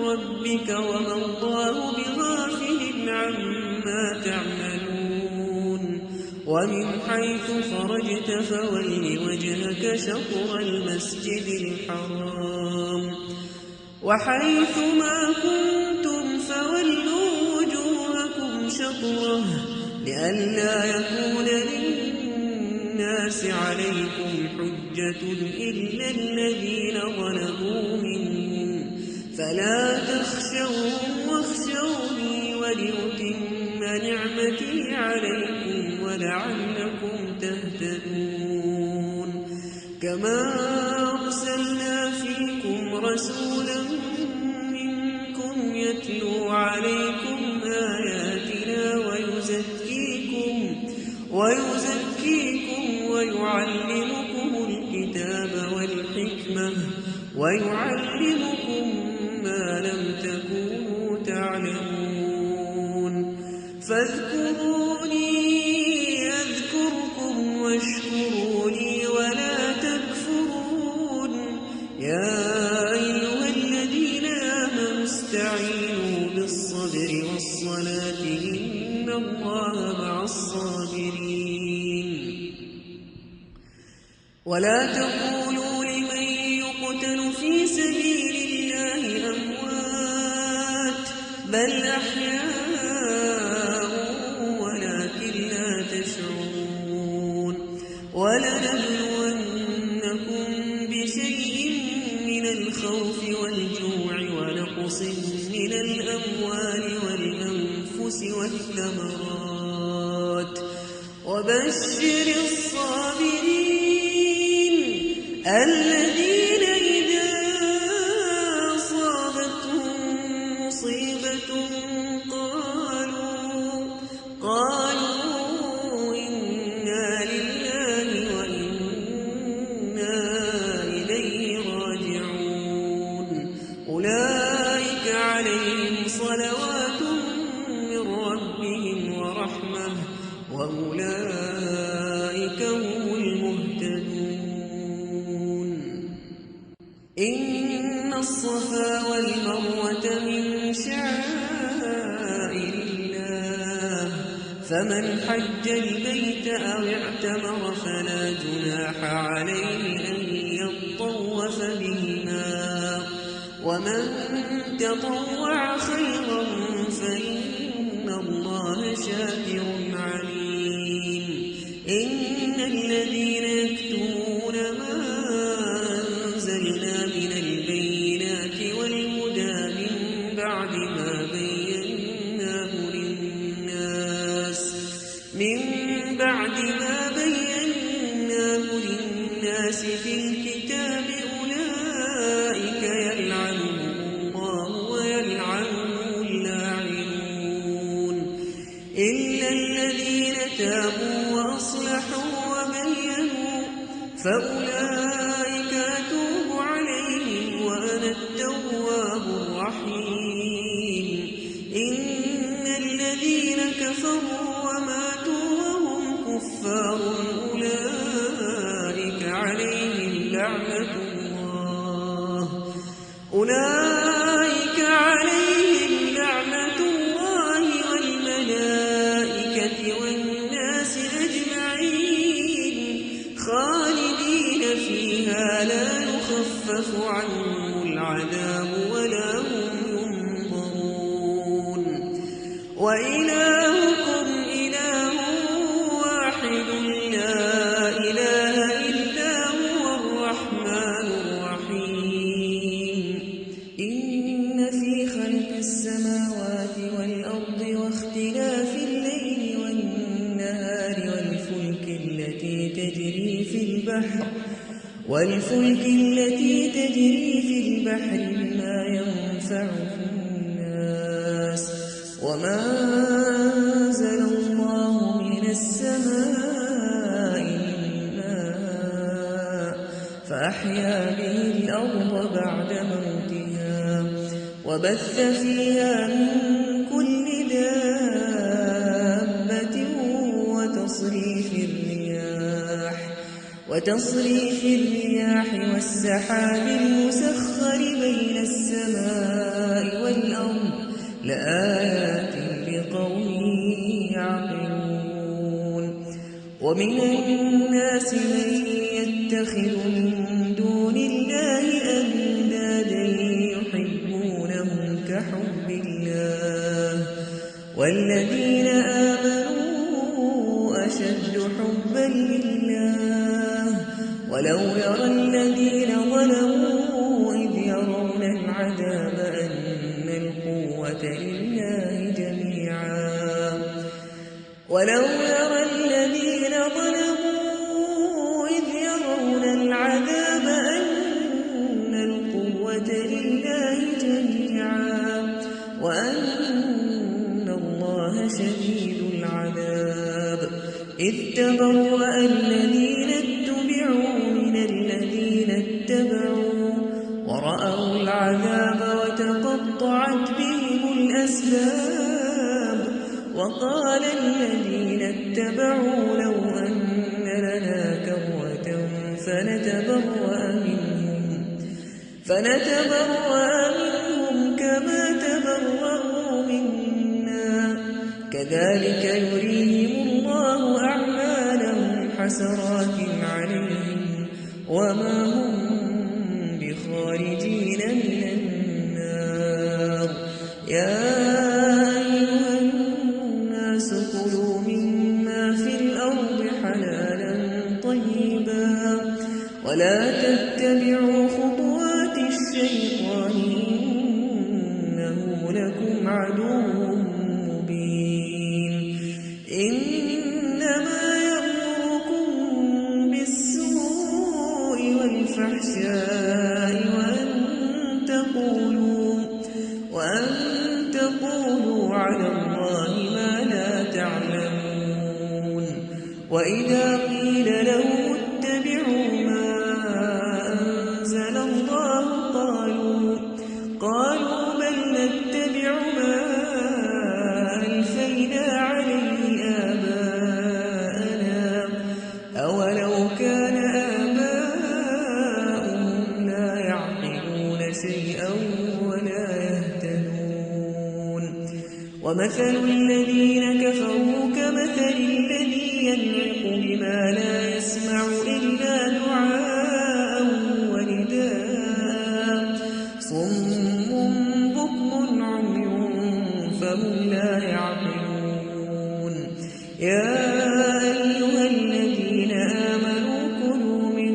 ربك وما الله بغافل عما تعملون ومن حيث خرجت فول وجهك شطر المسجد الحرام وحيث ما كنتم فولوا وجوهكم شطره لئلا يكون للناس عليكم حجة إلا الذين ظلموا منهم فلا تخشوهم واخشوني ولأتم نعمتي عليكم لعلكم تهتدون كما أرسلنا فيكم رسولا منكم يتلو عليكم آياتنا ويزكيكم ويعلمكم الكتاب والحكمة ويعلمكم ما لم تكونوا تعلمون فاذكروني أذكركم واشكروا لي ولا تكفرون يا أيها الذين آمنوا استعينوا بالصبر والصلاة إن الله مع الصابرين ولا تقولوا لمن يقتل في سبيل الله أموات بل أحياء ولكن لا تشعرون ولنبلونكم بشيء من الخوف والجوع ونقص من الأموال والأنفس والثمرات وبشر الصابرين الذين إذا أصابتهم مصيبة قالوا إنا لله وإنا إليه راجعون أولئك عليهم صلوات من ربهم ورحمة وأولئك هم المهتدون إن الصفا والمروة من شعائر الله فمن حج البيت أو اعتمر فلا جناح عليه أن يطوف بهما ومن تطوع خيرا فإن الله شاكر عليم إن الذين يكتمون ما أنزلنا من البينات والهدى من بعد ما بيناه للناس في الكتاب أولئك يلعنهم الله ويلعنهم اللاعنون إلا الذين تابوا وأصلحوا وبينوا فأولئك أتوب عليهم وأنا التواب الرحيم إن الذين كفروا وماتوا وهم كفار أولئك عليهم لعنة الله والملائكة والناس أجمعين خالدين فيها لا يخفف عنهم العذاب ولا هم ينظرون وإلهكم إله واحد لا إله إلا هو الرحمن الرحيم إن في خلق السماوات والأرض واختلاف الليل والنهار والفلك التي تجري في البحر بما ينفع الناس وما أنزل الله من السماء من ماء فأحيا به الأرض بعد موتها وبث فيها من كل دابة وتصريف الرياح والسحاب المسخر بين السماء والأرض لآيات لقوم يعقلون ومن الناس من يتخذ من دون الله أندادا يحبونهم كحب الله والذين آمنوا أشد حبا لله ولو يرى الذين ظلموا إذ يرون العذاب أن القوة لله جميعا ولو يرى الذين ظلموا إذ يرون العذاب أن القوة لله جميعا وأن الله شديد العذاب إذ تبرأ الذين اتبعوا من الذين اتبعوا ورأوا العذاب وتقطعت بهم الأسباب وقال الذين اتبعوا لو أن لنا كرة فنتبرأ منهم كما تبرأوا منا كذلك يريهم الله أعمالهم حسرات عليهم وما هم بخارجين من النار يا أيها الناس كلوا مما في الأرض حلالا طيبا ولا تتبعوا خطوات الشيطان إنه لكم عدو مبين إنما يأمركم بالسوء والفحشاء وأن تقولوا على الله ما لا تعلمون وإذا قيل لهم اتبعوا ما أنزل الله قالوا بل نتبع ما ألفينا عليه آباءنا أولو كان آباؤهم لا يعقلون شيئا ولا يهتدون ومثل الذين كفروا كمثل الذي ينعق بما لا يسمع إلا دعاء ونداء صم بكم عمي فهم لا يعقلون يا أيها الذين آمنوا كلوا من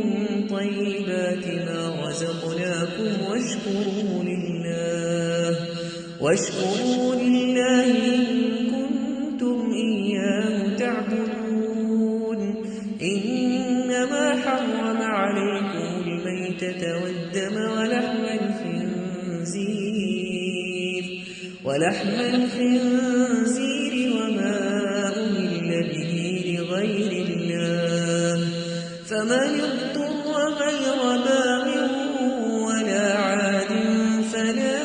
طيبات ما رزقناكم واشكروا لله إن كنتم إياه تعبدون إنما حرم عليكم الميتة والدم ولحم الخنزير وما أهل به لغير الله فمن اضطر غير باغ ولا عاد فلا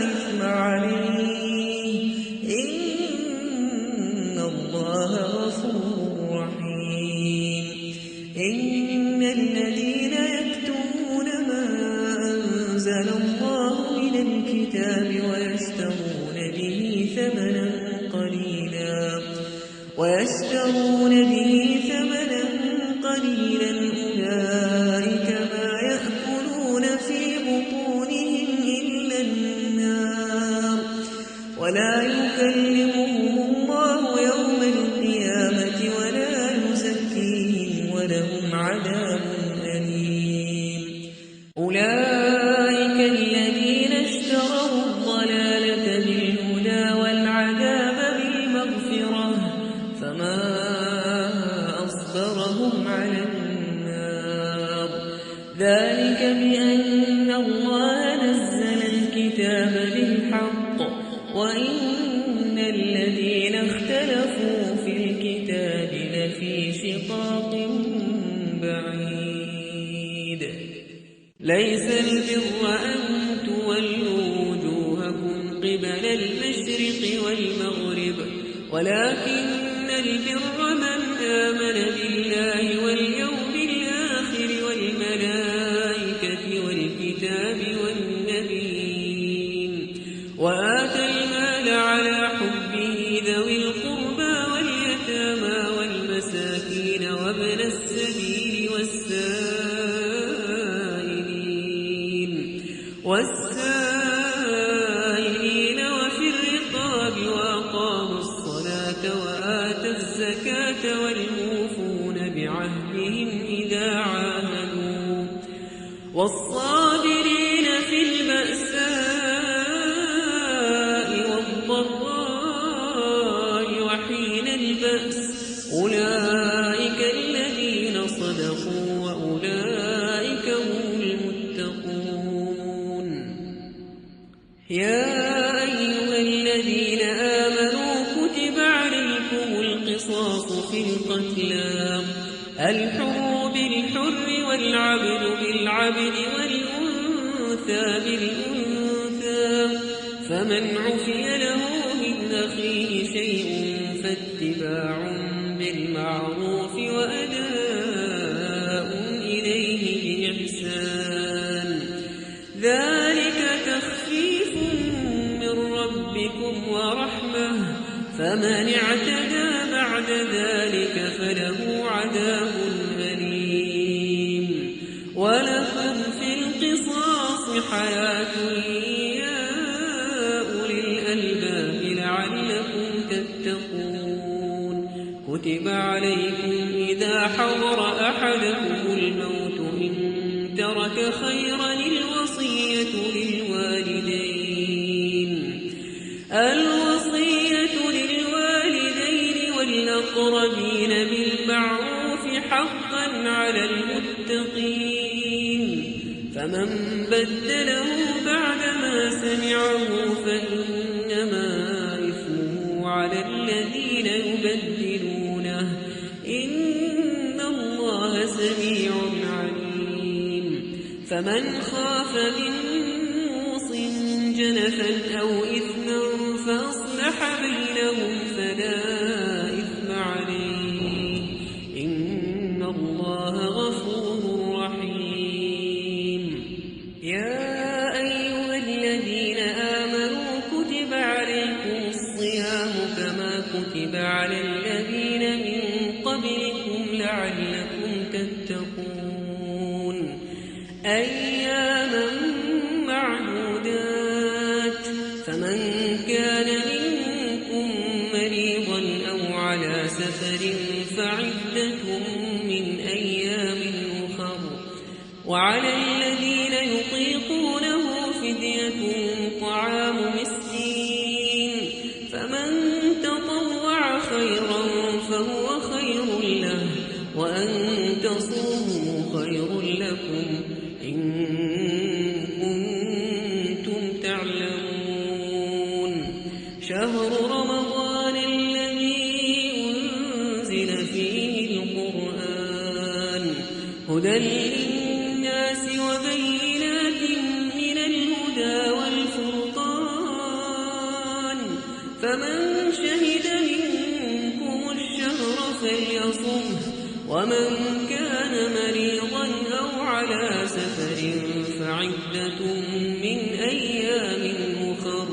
إثم عليه إن الله غفور رحيم إن الذين يكتمون ما أنزل الله من الكتاب ويشترون به ثمنا قليلا أولئك ما يأكلون في بطونهم إلا النار ولا يكلمهم الله يوم القيامة ولا يزكيهم ولهم عذاب أليم أولئك الذين اشتروا الضلالة بالهدى والعذاب بالمغفرة فما أصبرهم على النار ذلك بأن الله نزل الكتاب بالحق وإن الذين اختلفوا في الكتاب لفي شقاق بعيد ليس البر أن تولوا وجوهكم قبل المشرق والمغرب ولكن البر من آمن بالله واليوم الآخر والملائكة والكتاب والنبيين وآتى المال على حبه ذوي القربى واليتامى والمساكين وابن السبيل والسائلين وفي الرقاب وأقاموا الصلاة وآتوا الزكاة والموفون بعهدهم إذا عاهدوا والصابرين في البأساء والضراء وحين البأس أولئك القتلى الحر بالحر والعبد بالعبد والأنثى بالأنثى فمن عفي له من أخيه شيء فاتباع بالمعروف وأداء إليه بإحسان ذلك تخفيف من ربكم ورحمة فمن اعتدى بعد ذلك فله عذاب أليم ولكم في القصاص حياة يا أولي الألباب لعلكم تتقون كتب عليكم إذا حضر أحدكم الموت إن ترك خيرا الوصية للوالدين والأقربين بالمعروف حقا على المتقين فمن بدله بعدما سمعه فإنما إثمه على الذين يبدلونه إن الله سميع عليم فمن خاف من موص جنفا أو إثما فأصلح بينهم فلا إثم عليه إن الله غفور رحيم يا أيها الذين آمنوا كتب عليكم الصيام كما كتب على الذين من قبلكم لعلكم تتقون أياما معدودات فمن كان منكم مريضا أو على سفر فعدة من أيام أخر وعلى الذين يطيقونه فدية طعام مسكين فمن تطوع خيرا فهو خير له وأن تصوموا خير لكم إن كنتم تعلمون شهر رمضان الذي أنزل فيه القرآن هدى للناس وبينات من الهدى والفرقان فمن شهد منكم الشهر فليصمه ومن كان مريضا أو على سفر فعدة من أيام أخر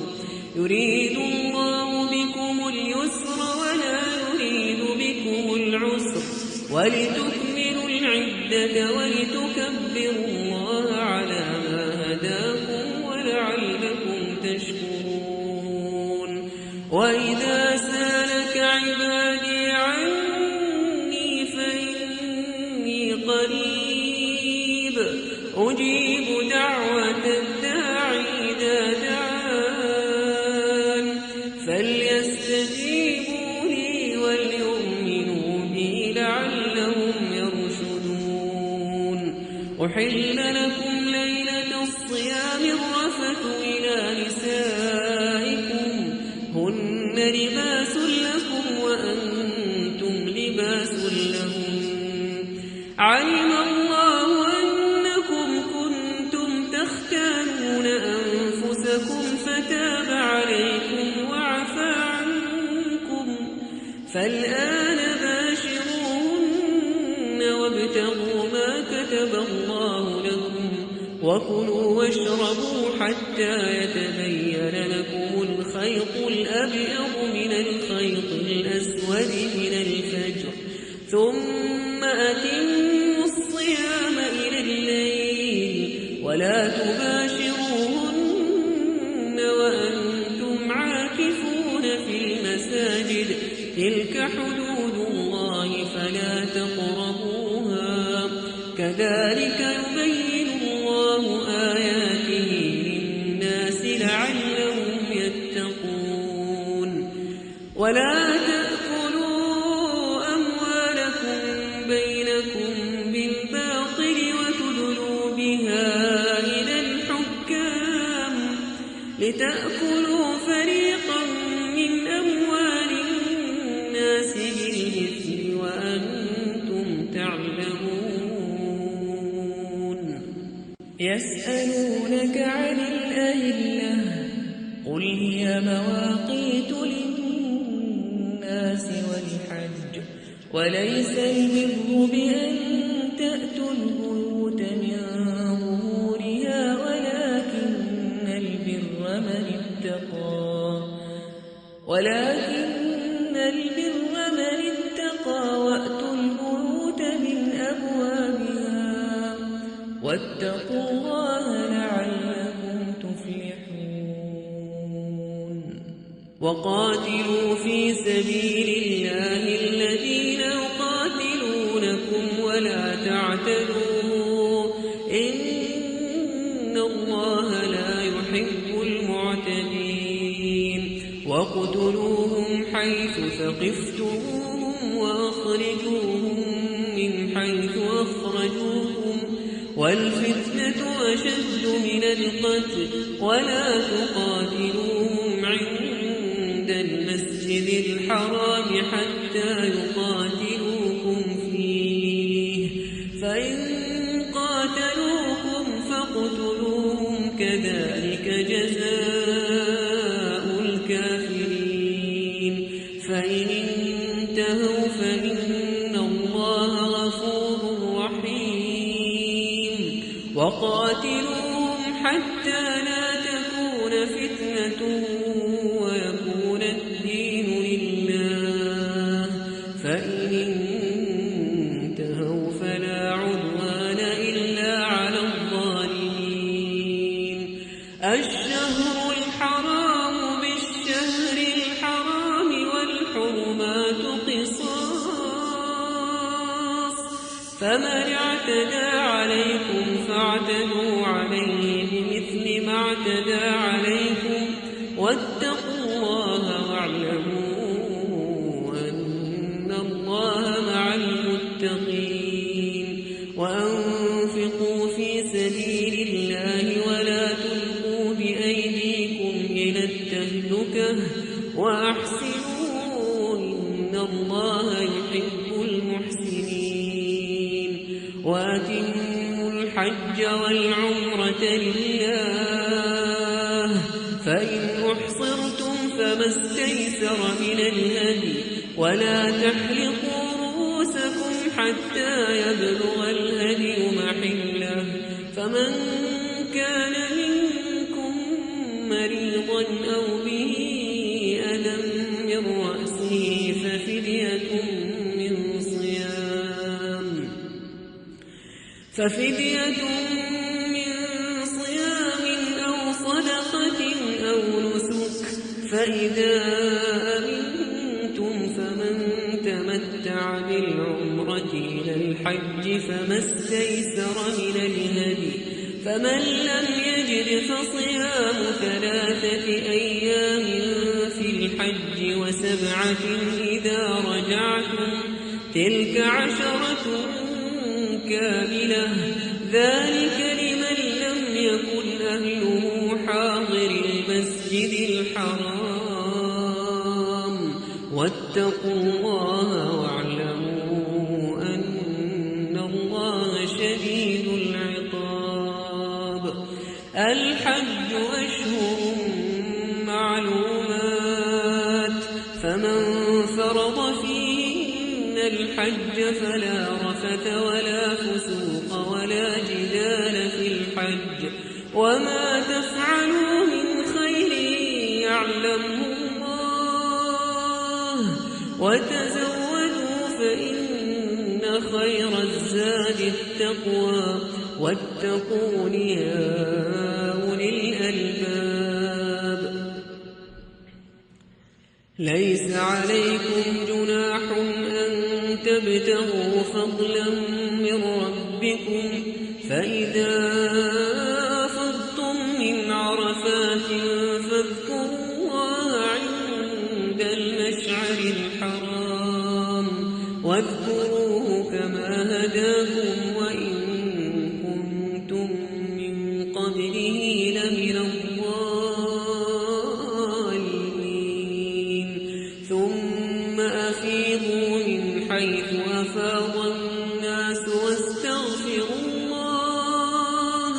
يريد الله بكم اليسر ولا يريد بكم العسر ولتكملوا العدة ولتكبروا الله على ما هداكم ولعلكم تشكرون وإذا سالك عبادي عني فإني قريب أجيب دعوة الداعي إذا دعان فليستجيبوا لي وليؤمنوا بي لعلهم يرشدون أحل لكم ليلة الصيام الرفث إلى نسائكم هن لباس لكم وأنتم لباس لهم علم الله أنكم كنتم تختانون أنفسكم فتاب عليكم وعفى عنكم فالآن باشروهن وابتغوا ما كتب الله لكم وكلوا واشربوا حتى يتبين لكم الخيط الأبيض من الخيط الأسود من الفجر ثم أتموا الصيام إلى الليل ولا تباشروهن وأنتم عاكفون في المساجد تلك حدود الله فلا تقربوها كذلك يبين الله آياته للناس لعلهم يتقون ولا تأكلوا أموالكم بينكم بالباطل وتدلوا بها إلى الحكام لتأكلوا فريقا من أموال الناس بالإثم يسألونك عن الأهلة قل هي مواقيت للناس والحج وليس البر بأن تأتوا البيوت من ظهورها ولكن البر من اتقى وأتوا البيوت من أبوابها واتقوا الله لعلكم تفلحون وقاتلوا في سبيل الله الذين يقاتلونكم ولا تعتدوا إن الله لا يحب المعتدين وقتلوهم حيث ثقفتموهم وأخرجوهم من حيث أخرجوكم والفتنة أشد من القتل ولا تقاتلوهم عند المسجد الحرام حتى يقاتلوكم فيه فإن قاتلوكم فاقتلوهم كذلك جزاء الكافرين فإن انتهوا فإن الله غفور رحيم وقاتلوهم حتى لا تكون فتنة ويكون الدين لله فإن انتهوا فلا عدوان إلا على الظالمين الشهر الحرام بالشهر الحرام والحرمات قصاص فمن اعتدى عليكم فاعتدوا عليه بمثل ما اعتدى عليكم واتقوا الله واعلموا أن الله مع المتقين وأنفقوا في سبيل الله ولا تلقوا بأيديكم إلى التهلكة وأحسنوا إن الله يحب المحسنين وأتموا الحج والعمرة لله فإن أحصرتم فما استيسر من الهدي ولا تحلقوا رؤوسكم حتى يبلغ الهدي محله فمن كان منكم مريضا أو به أذى من رأسه ففدية من صيام أو صدقة أو نسك فإذا أمنتم فمن تمتع بالعمرة إلى الحج فما استيسر من الهدي فمن لم يجد فصيام 3 أيام في الحج و7 إذا رجعتم تلك 10 كاملة ذلك لمن لم يكن أهله حاضر المسجد الحرام واتقوا الله واعلموا أن الله شديد العقاب الحج أشهر معلومات فمن فرض فيهن الحج فلا رفث ولا فسوق ولا جدال في الحج وما تفعلوا من خير يعلمه الله وتزودوا فإن خير الزاد التقوى واتقون يا أولي الألباب ليس عليكم جناح أن تبتغوا فضلا من ربكم فإذا أفضتم من عرفات فاذكروا الله عند المشعر الحرام واذكروه كما هداكم وإن كنتم من قبله لمن الضالين ثم أفيضوا من حيث أفاض الناس واستغفروا الله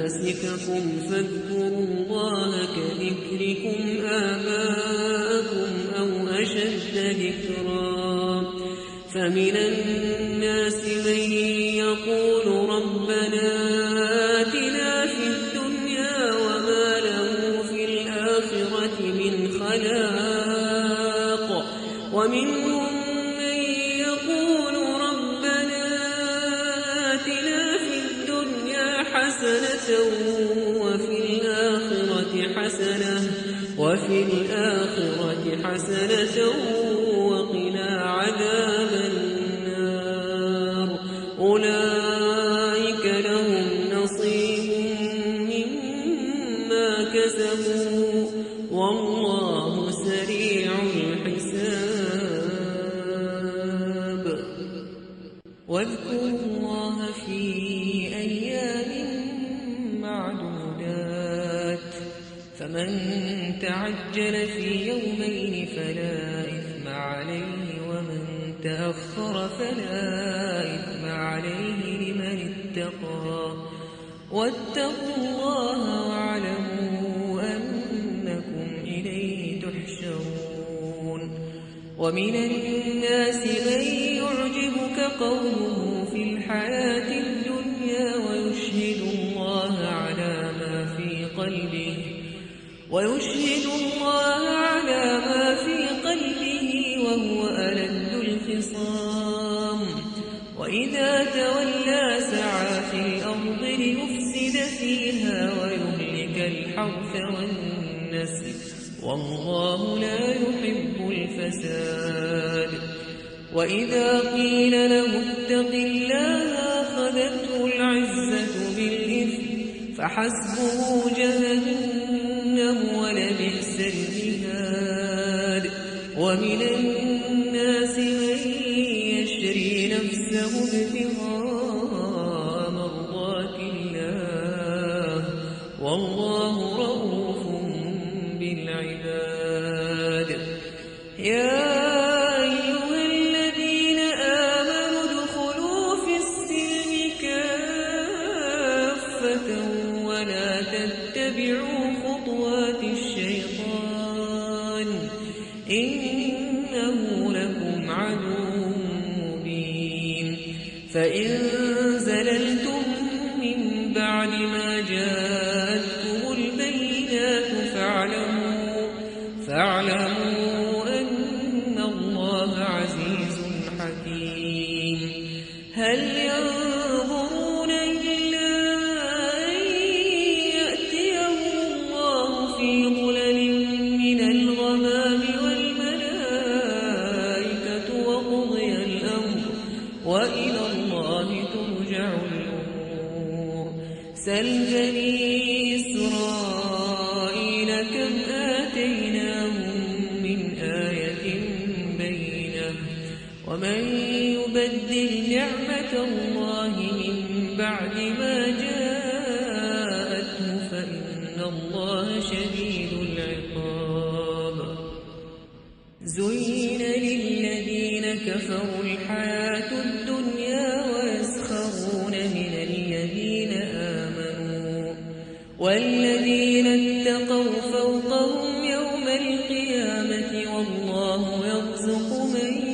مناسككم فاذكروا الله كذكركم آباءكم أو أشد ذكرا فمن الناس من يقول ربنا آتنا في الدنيا وما له في الآخرة من خلاق ومنهم من يقول ربنا آتنا في الدنيا حسنة وفي الآخرة حسنة وقنا عذاب النار أولئك لهم نصيب مما كسبوا والله سريع الحساب واذكروا الله في أيام معدودات فمن تعجل في يومين فلا إثم عليه ومن تأخر فلا إثم عليه لمن اتقى واتقوا الله واعلموا أنكم إليه تحشرون ومن الناس من يعجبك قوله في الحياة الدنيا ويشهد الله على ما في قلبه وهو ألد الخصام وإذا تولى سعى في الأرض ليفسد فيها ويهلك الحرث والنسل والله لا يحب الفساد وإذا قيل له اتق الله أخذته العزة بالإثم فحسبه جهنم ولبئس المهاد ومن الناس من يشري نفسه ابتغاء مرضات الله والله رؤوف بالعباد يا أيها الذين آمنوا ادخلوا في السلم كافة ولا تتبعوا خطوات الشيطان إنه لكم عدو مبين فإن زللتم من بعد ما جاءتكم البينات فاعلموا أن الله عزيز حكيم هل ينظرون إلا أن يأتيهم الله في ظلل من الغمام والملائكة وقضي الأمر وإلى الله ترجع الأمور سل بني إسرائيل كم آتيناهم من آية بينة ومن يبدل نعمة الله من بعد ما جاءته فإن الله شديد العقاب زين للذين كفروا الحياة الدنيا ويسخرون من الذين آمنوا والذين اتقوا فوقهم يوم القيامة والله يرزق من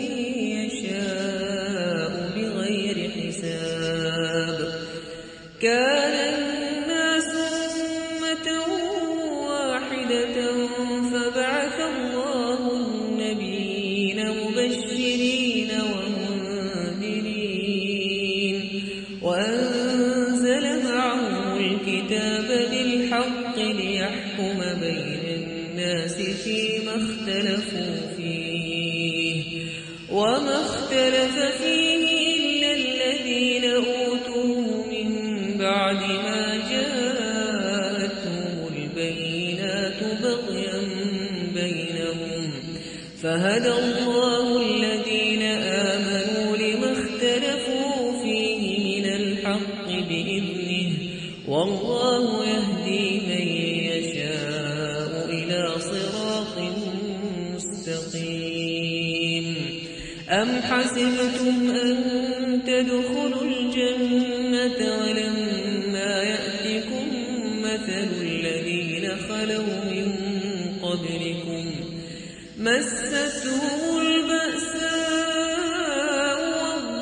يشاء بغير حساب كان الناس أمة واحدة فبعث الله النبيين مبشرين ومنذرين وأنزل معهم الكتاب بالحق ليحكم بين الناس فيما اختلفوا فيه وما اختلف فيه إلا الذين أوتوه من بعد ما جاءتهم البينات بغيا بينهم فهدى الله الذين آمنوا لما اختلفوا فيه من الحق بإذنه والله يهدي من يشاء إلى صراط مستقيم أم حسبتم أن تدخلوا الجنة ولما يأتكم مثل الذين خلوا من قبلكم مستهم البأساء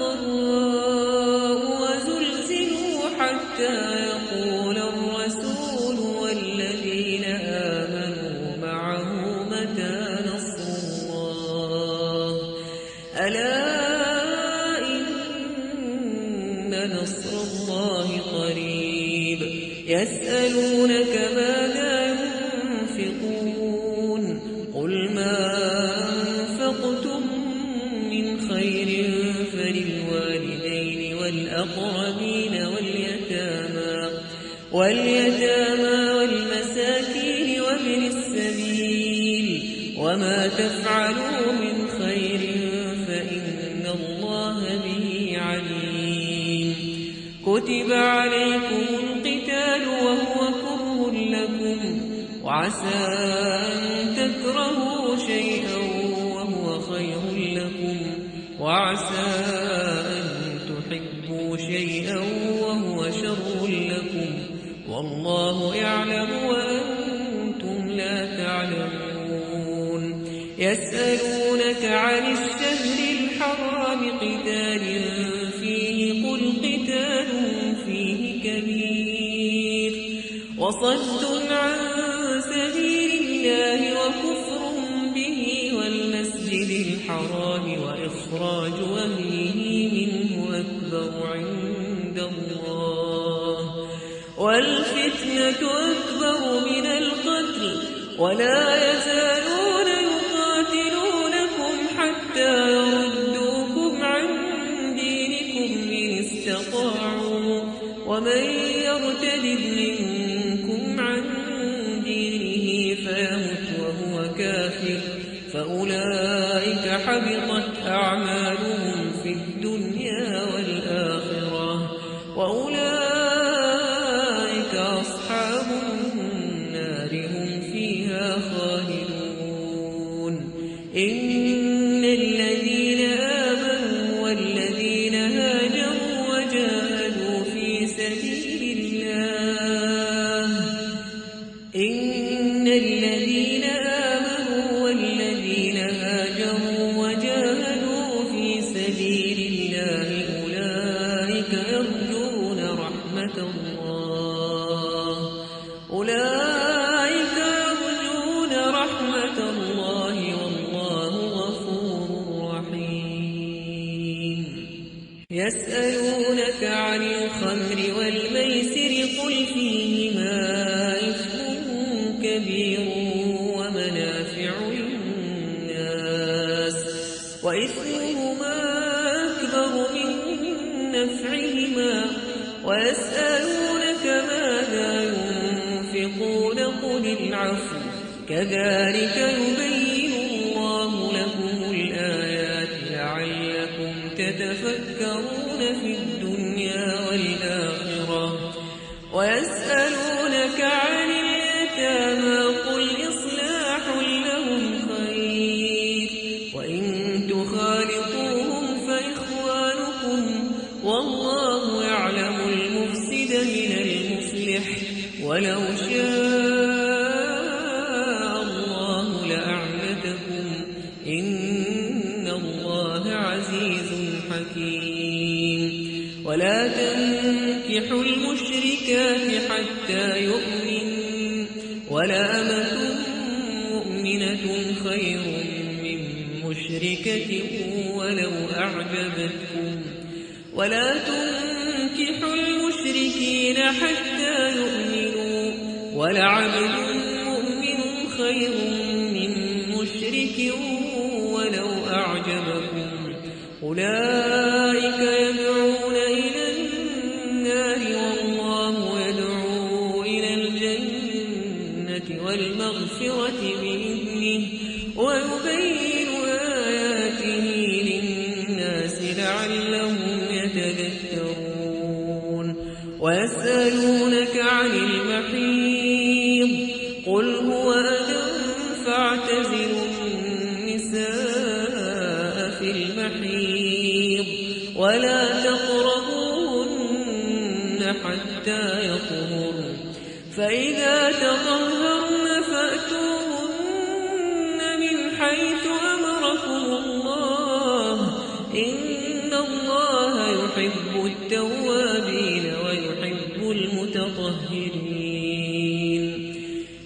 والضراء وزلزلوا حتى يقول الرسول والذين آمنوا معه متى نصر الله ألا إن نصر الله قريب يسألونك ماذا ينفقون قل ما أنفقتم من خير فللوالدين والأقربين واليتامى والمساكين وابن السبيل وما تفعلوا من خير فإن الله به عليم كتب عليكم القتال وهو كره لكم وعسى أن تكرهوا شيئا وهو خير لكم وعسى أن تحبوا شيئا وهو شر لكم والله يعلم وأنتم لا تعلمون يسألونك عن الشهر الحرام قتال فيه قل قتال فيه كبير وصد عن سبيل الله وكفر به والمسجد الحرام وإخراج أهله منه أكبر عند الله والفتنة أكبر من القتل ولا يزالون يقاتلونكم حتى يردوكم عن دينكم إن استطاعوا ومن يرتد منكم عن دينه فيمت وهو كافر فأولئك حبطت أعمالهم في الدنيا والآخرة وأولئك أصحاب النار هم فيها خالدون إن الذين آمنوا والذين هاجروا وجاهدوا في سبيل الله إن الذين آمنوا والذين هاجروا وجاهدوا في سبيل الله أولئك يرجون رحمة الله والله غفور رحيم يسألونك عن الخمر والميسر قل فيهما إثم كبير ومنافع للناس وإثمهما أكبر من نفعهما ويسألونك ماذا ينفقون قل العفو كذلك يبين الله لكم الآيات لعلكم تتفكرون في الدنيا والآخرة ويسألونك عن اليتامى قل إصلاح لهم خير وإن تخالطوهم فإخوانكم والله يعلم المفسد من المصلح ولو شاء الله لأعنتكم إن الله عزيز حكيم ولا تنكحوا المشركات حتى يؤمن ولأمة مؤمنة خير من مشركة ولو أعجبتكم ولا تنكحوا المشركين حتى يؤمنوا ولعبد مؤمن خير من مشرك ولو أعجبكم أولئك يدعون إلى النار والله يدعو إلى الجنة والمغفرة بإذنه ويبين آياته للناس لعلهم يتذكرون ويسألونك عن المحيض قل هو أذى فاعتزلوا النساء في المحيض ولا تقربوهن حتى يطهرن فإذا تطهرن فأتوهن من حيث أمركم الله إن الله يحب التوابين ويحب المتطهرين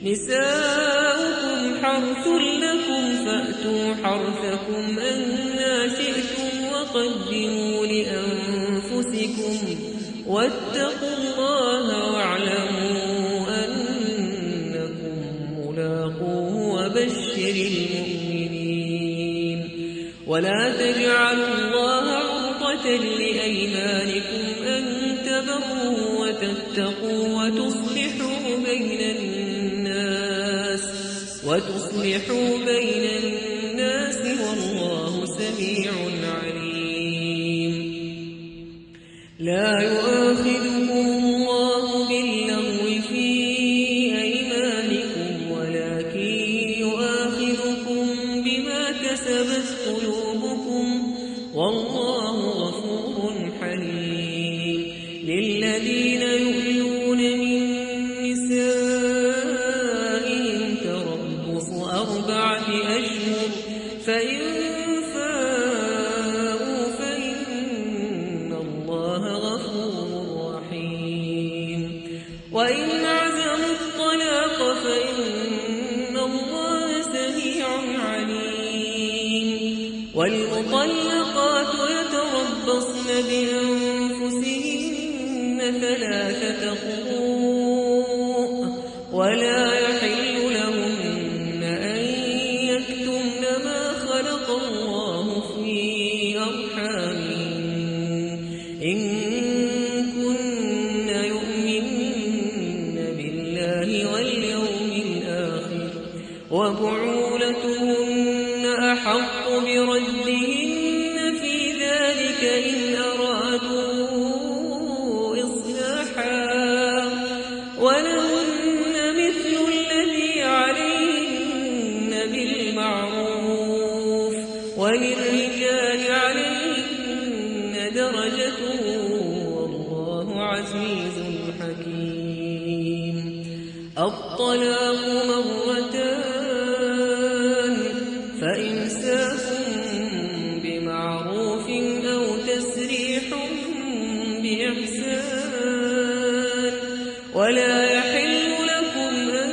نساؤكم حرث لكم فأتوا حرثكم أنى شئتم وقدموا لأنفسكم واتقوا الله واعلموا أنكم ملاقوه وبشر المؤمنين ولا تجعلوا الله عرضة لأيمانكم أن تبروا وتتقوا وتصلحوا بين الناس والله سميع عليم لا يؤاخذكم الله باللغو في أيمانكم ولكن يؤاخذكم بما كسبت قلوبكم والله غفور حليم للذين يؤلون من نسائهم تربص 4 أشهر فإن فاءوا فإن الله غفور رحيم وإن عزموا الطلاق فإن الله سميع عليم والمطلقات يتربصن بأنفسهن 3 قروء ولا يحل لهن أن يكتمن ما خلق الله في أرحامهن إن كن يؤمن بالله واليوم الآخر وبعولتهن أحق بردهن في ذلك إن أرادوا إصلاحا ولهن مثل الذي عليهن بالمعروف وللرجال عليهن درجة والله عزيز حكيم الطلاق مرتان فإمساك بمعروف أو تسريح بإحسان ولا يحل لكم أن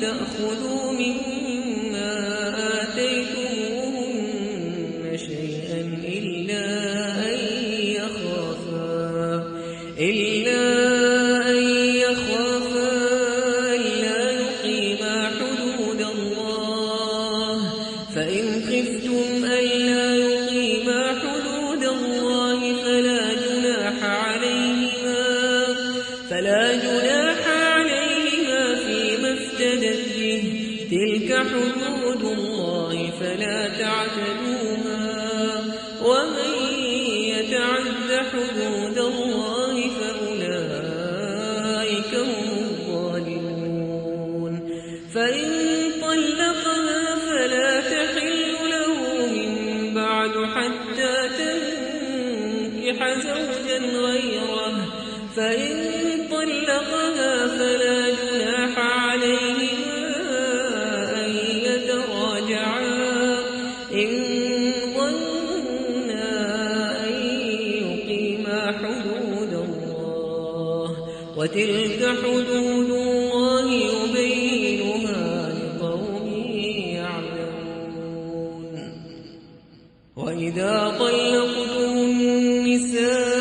تأخذوا مما آتيتموهن شيئا إلا أن يخافا ألا يقيما حدود الله فإن خفتم ألا يقيما حدود الله فلا جناح عليهما فيما افتدت به تلك حدود الله فلا تعتدوها ومن يتعد حدود الله فأولئك هم الظالمون فإن طلقها فلا تحل له من بعد حتى تنكح زوجا غيره فإن طلقها فلا جناح عليهما أن يتراجعا إن ظنا أن يقيما حدود الله وتلك حدود الله يبينها لقوم يعلمون وإذا طلقتم النساء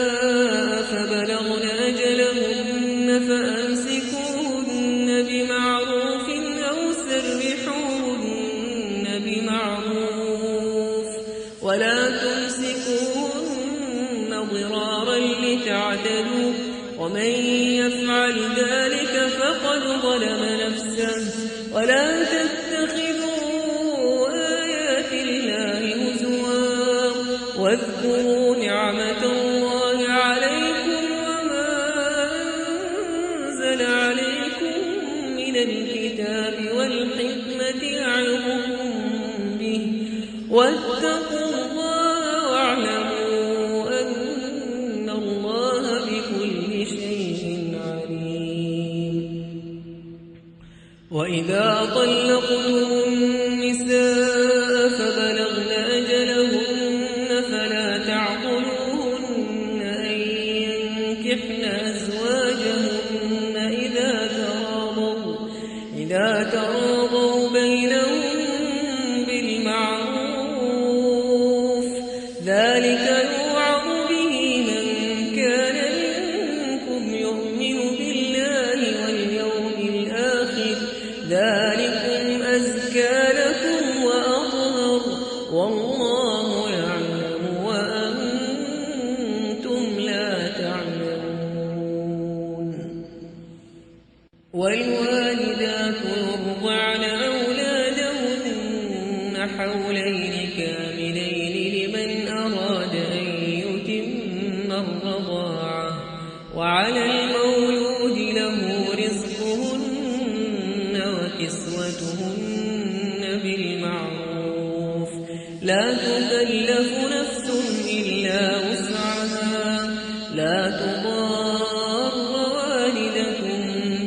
فبلغن أجلهن فأمسكوهن بمعروف أو سرحوهن بمعروف ولا تمسكوهن ضرارا لتعتدوا ومن يفعل ذلك فقد ظلم نفسه ولا تتخذوا آيات الله هزوا واذكروا نعمة الله عليكم وما أنزل عليكم من الكتاب والحكمة يعظكم به واتقوا الله واعلموا أن الله بكل شيء عليم وإذا طلقتم النساء فبلغن أجلهن فلا تعضلوهن أن ينكحن أزواجهن إذا تراضوا بينهم بالمعروف ذلك يوعظ به من كان منكم يؤمن بالله واليوم الآخر ذلكم أزكى لكم وأطهر والله يعلم وأنتم لا تعلمون. والوالدات يرضعن أولادهن حولين كاملين لمن أراد أن يتم الرضاعة وعلى المولود له رزقهن وكسوتهن بالمعروف لا تكلف نفس إلا وسعها لا تضار والدة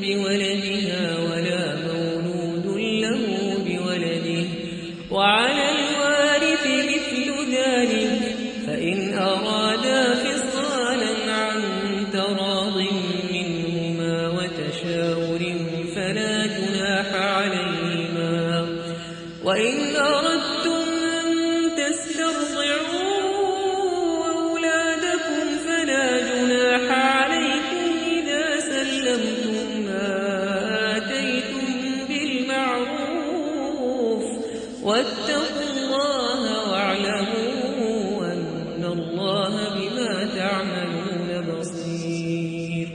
بولدها ولا مولود له بولده وعلى الوارث مثل ذلك فإن أرادا فصالا عن تراض منهما وتشاور فلا جناح عليهما وإن أردتم أن تسترضعوا أولادكم فلا جناح عليكم إذا سلمتم ما آتيتم بالمعروف واتقوا الله واعلموا أن الله بما تعملون بصير.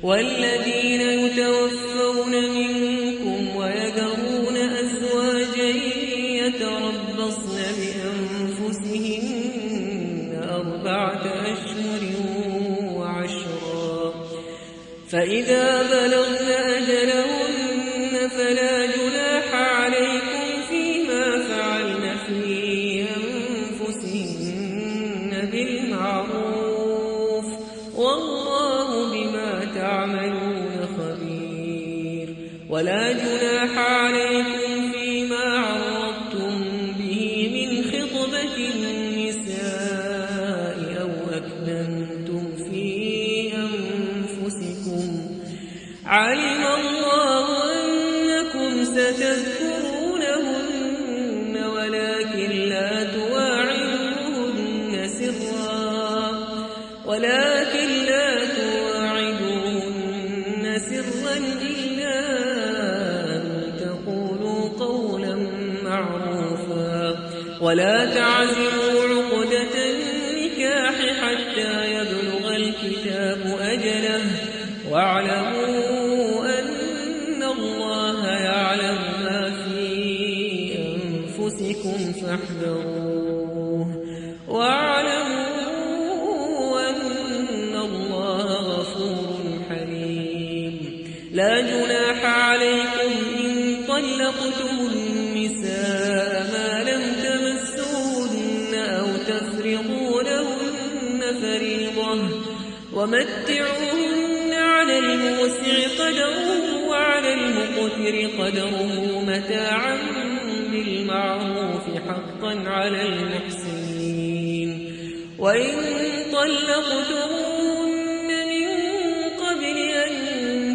والذين يتوفون منكم ويذرون أزواجا يتربصن بأنفسهن 4 أشهر وعشرا فإذا بلغن أجلهن فلا جناح عليكم فيما فعلن في أنفسهن بالمعروف والله بما تعملون خبير. ولا جناح عليكم فيما عرضتم به من خطبة النساء أو أكننتم في أنفسكم علم الله أنكم ستذكرونهن ولكن لا تواعدوهن سرا إلا أن تقولوا قولا معروفا ولا تعزموا عقدة النكاح حتى يبلغ الكتاب أجله واعلموا أن الله يعلم ما في أنفسكم فاحذروه واعلموا أن الله غفور حليم. لا جناح عليكم إن طلقتم النساء ما لم تمسوهن أو تفرضوا لهن فريضة ومتعوهن على الموسع قدره وعلى المقتر قدره متاعا بالمعروف حقا على المحسنين. وإن طلقتموهن من قبل أن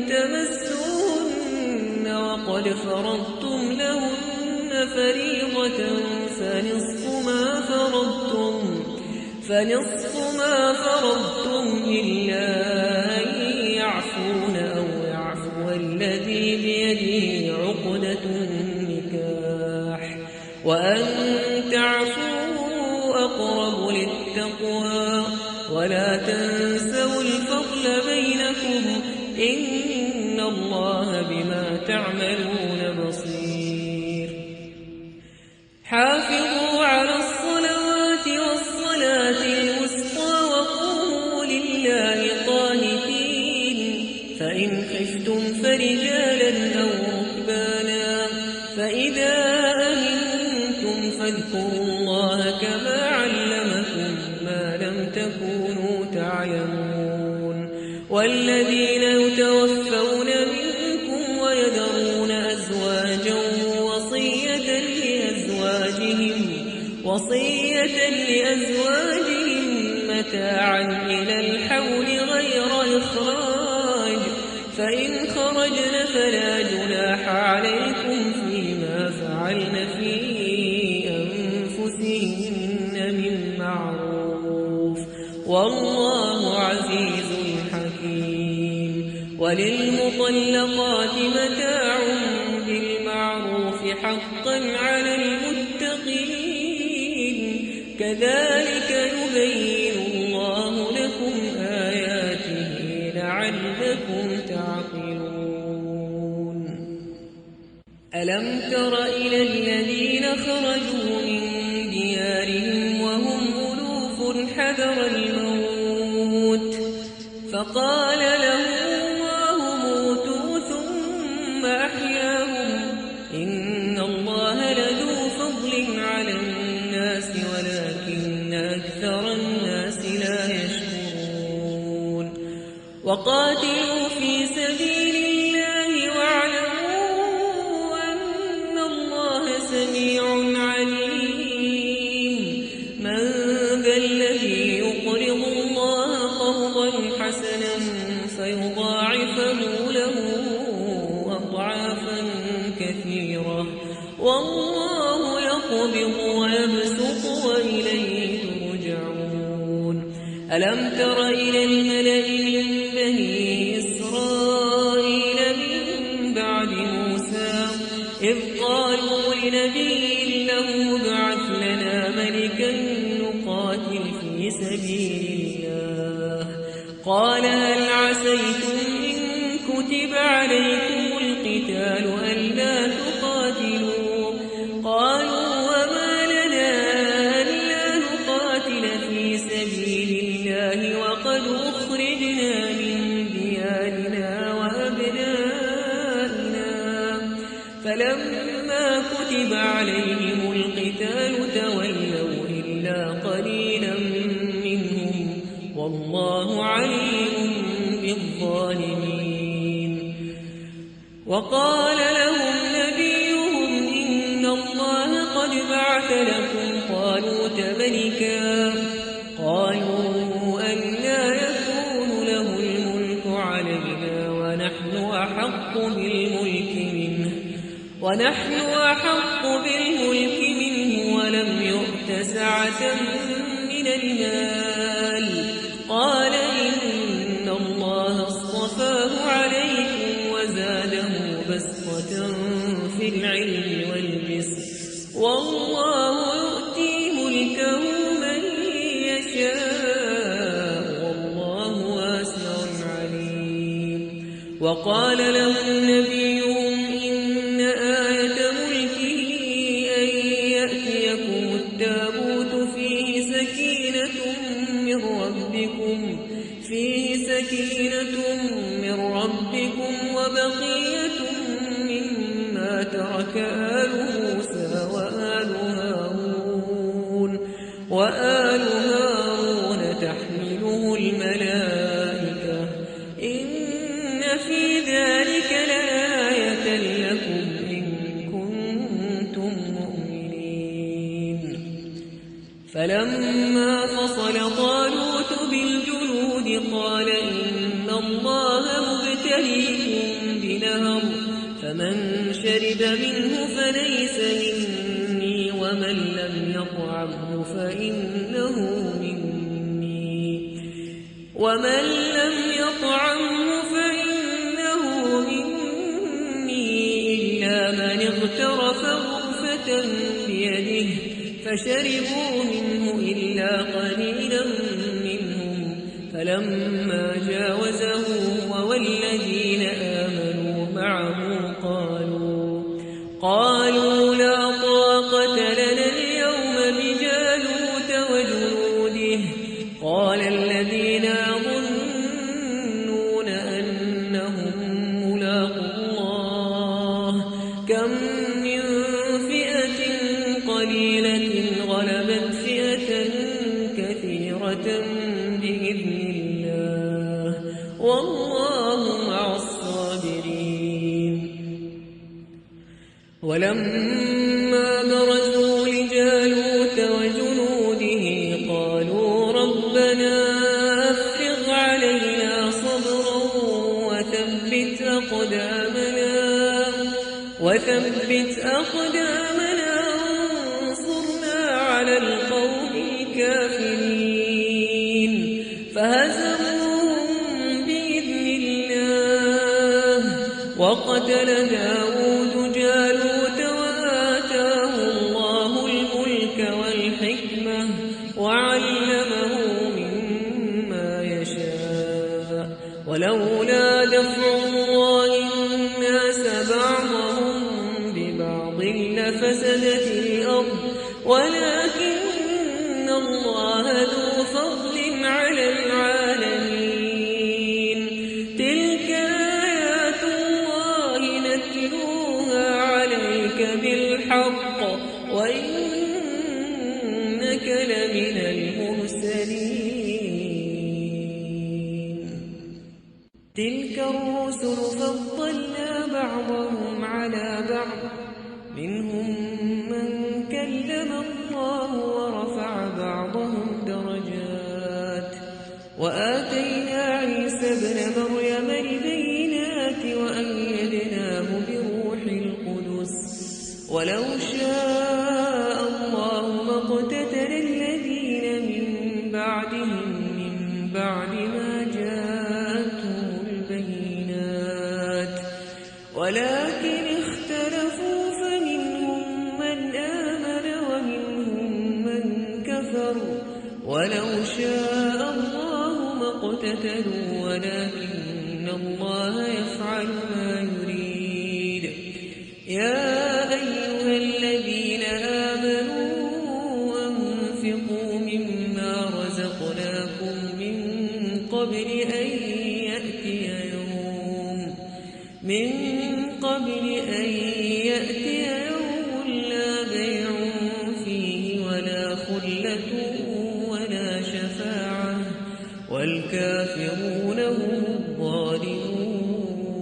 تمسوهن وقد فرضتم لهن فريضة فنصف ما فرضتم إلا أن يعفون أو يعفو الذي بيده عقدة النكاح وأن تعفوا أقرب للتقوى ولا تنسوا الفضل بينكم إن الله بما تعملون بصير. حافظوا على الصلوات والصلاة الوسطى وقوموا لله قانتين فإن خفتم فرجالا أو ركبانا فإذا أمنتم فاذكروا الله كما علمكم ما لم تكونوا تعلمون. والذين يتوفون منكم ويذرون أزواجا وصية لأزواجهم متاعا إلى الحول غير إخراج، فإن خرجن فلا جناح عليكم فيما فعلن في أنفسهن من معروف، والله عزيز حكيم. وللمطلقات متاع بالمعروف حقا على المتقين، كذلك يبين الله لكم آياته لعلكم تعقلون. ألم تر إلى الذين خرجوا من ديارهم وهم ألوف حذر الموت فقال لهم الله موتوا ثم أحياهم، إن الله لذو فضل على الناس ولكن أكثر الناس لا يشكرون. وقاتلوا في سبيل الله واعلموا أن الله سميع عليم. من ذا الذي يقرض الله قرضا حسنا فيضاعفه له أضعافا كثيرة، والله يقبض ويبسط وإليه ترجعون. ألم تر إلى الملأ من بني إسرائيل من بعد موسى إذ قالوا لنبي له ابعث لنا ملكا نقاتل في سبيل الله، قال هل عسيتم إن كتب عليكم القتال ألا تقاتلوا؟ قالوا وما لنا ألا نقاتل في سبيل الله وقد أخرجنا من ديارنا وأبنائنا، فلما كتب عليهم القتال تولوا إلا قليلا منهم، والله عليم بالظالمين. وقال لهم نبيهم إن الله قد بعث لكم طالوت ملكا، قالوا أنى يكون له الملك علينا ونحن أحق بالملك منه ولم يؤت سعة من المال، قال إن الله اصطفاه عليكم وزاده بسطة في العلم والجسم، والله يؤتي ملكه من يشاء والله واسع عليم. وقال لهم نبيهم إن آية ملكه أن يأتيكم التابوت فيه سكينة من ربكم وبقية مما ترك آل موسى وآل هارون تحمله الملائكة، إن في ذلك لآية لكم إن كنتم مؤمنين. فلما فصل طالوت بالجنود قال إن الله مبتليكم بنهر، فمن شرب منه فليس مني ومن لم يطعمه فإنه مني إلا من اغترف غرفة بيده، فشربوا منه إلا قليلا منهم، فلما جاوزه هو والذين آمنوا معه قالوا لا طاقة لنا اليوم بجالوت وجنوده، قال الذين يظنون أنهم ملاقو الله كم من فئة قليلة غلبت فئة كثيرة بإذن الله، والله مع الصابرين. ولما برزوا لجالوت وثبت أقدامنا وانصرنا على القوم الكافرين فهزموهم بإذن الله وقتل داود جالوت وآتاه الله الملك والحكمة وعلمه مما يشاء ولولا دفع الله الناس بعضهم ببعض لفسدت الأرض ولكن الله ذو فضل على العالمين تلك آيات الله نتلوها عليك بالحق وإنك لمن المرسلين تلك الرسل فضلنا بعضهم على بعض منهم من كلم الله ورفع بعضهم درجات وآتينا عيسى ابن مريم البينات وأيدناه بروح القدس ولو شاء الله ما اقتتل الذين من بعدهم من بعد ما جاءتهم البينات ولكن اختلفوا فمنهم من آمن ومنهم من كفر ولو شاء الله ما اقتتلوا ولكن الله يفعل ما يريد يا أيها الذين آمنوا أنفقوا مما رزقناكم من قبل أن يأتي يوم لا بيع فيه ولا خلة ولا شفاعة والكافرون هم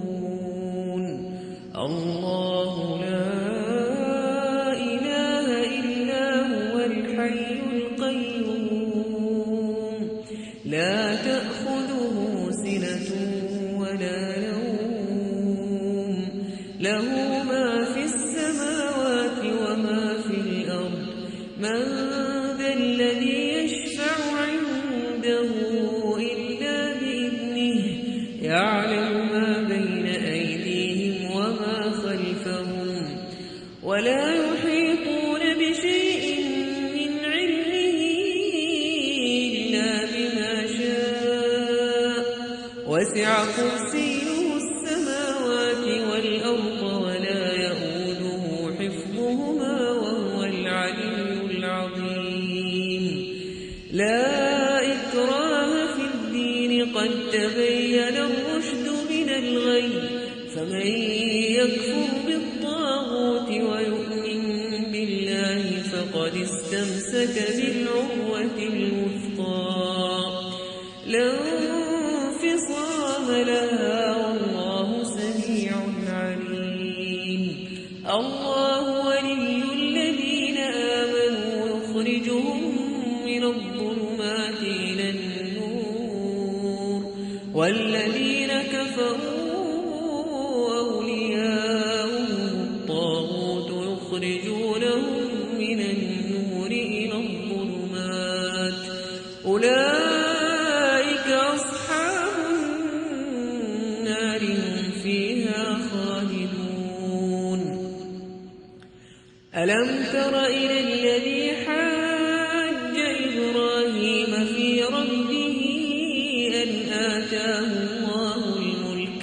الظالمون الله لا إله إلا هو الحي القيوم لا تأخذه سنة ولا نوم له ما في السماوات وما في الأرض من ذا الذي يشفع عنده إلا بإذنه يعلم ما بين أيديهم وما خلفهم ولا يحيطون بشيء من علمه إلا بما شاء وسع كرسيه السماوات والأرض ولا يؤوده حفظهما وهو العلي العظيم لا إكراه في الدين قد تبين الرشد من الغي فمن يكفر بالطاغوت ويؤمن بالله فقد استمسك بالعروة الوثقى لا انفصام لها والله سميع عليم الله ولي الذين آمنوا يخرجهم من الظلمات إلى النور والذين كفروا أولياؤهم الطاغوت يخرجونهم من النور إلى الظلمات أولئك أصحاب النار هم فيها خالدون ألم تر إلى الذي حاج إبراهيم في ربه أن آتاه الله الملك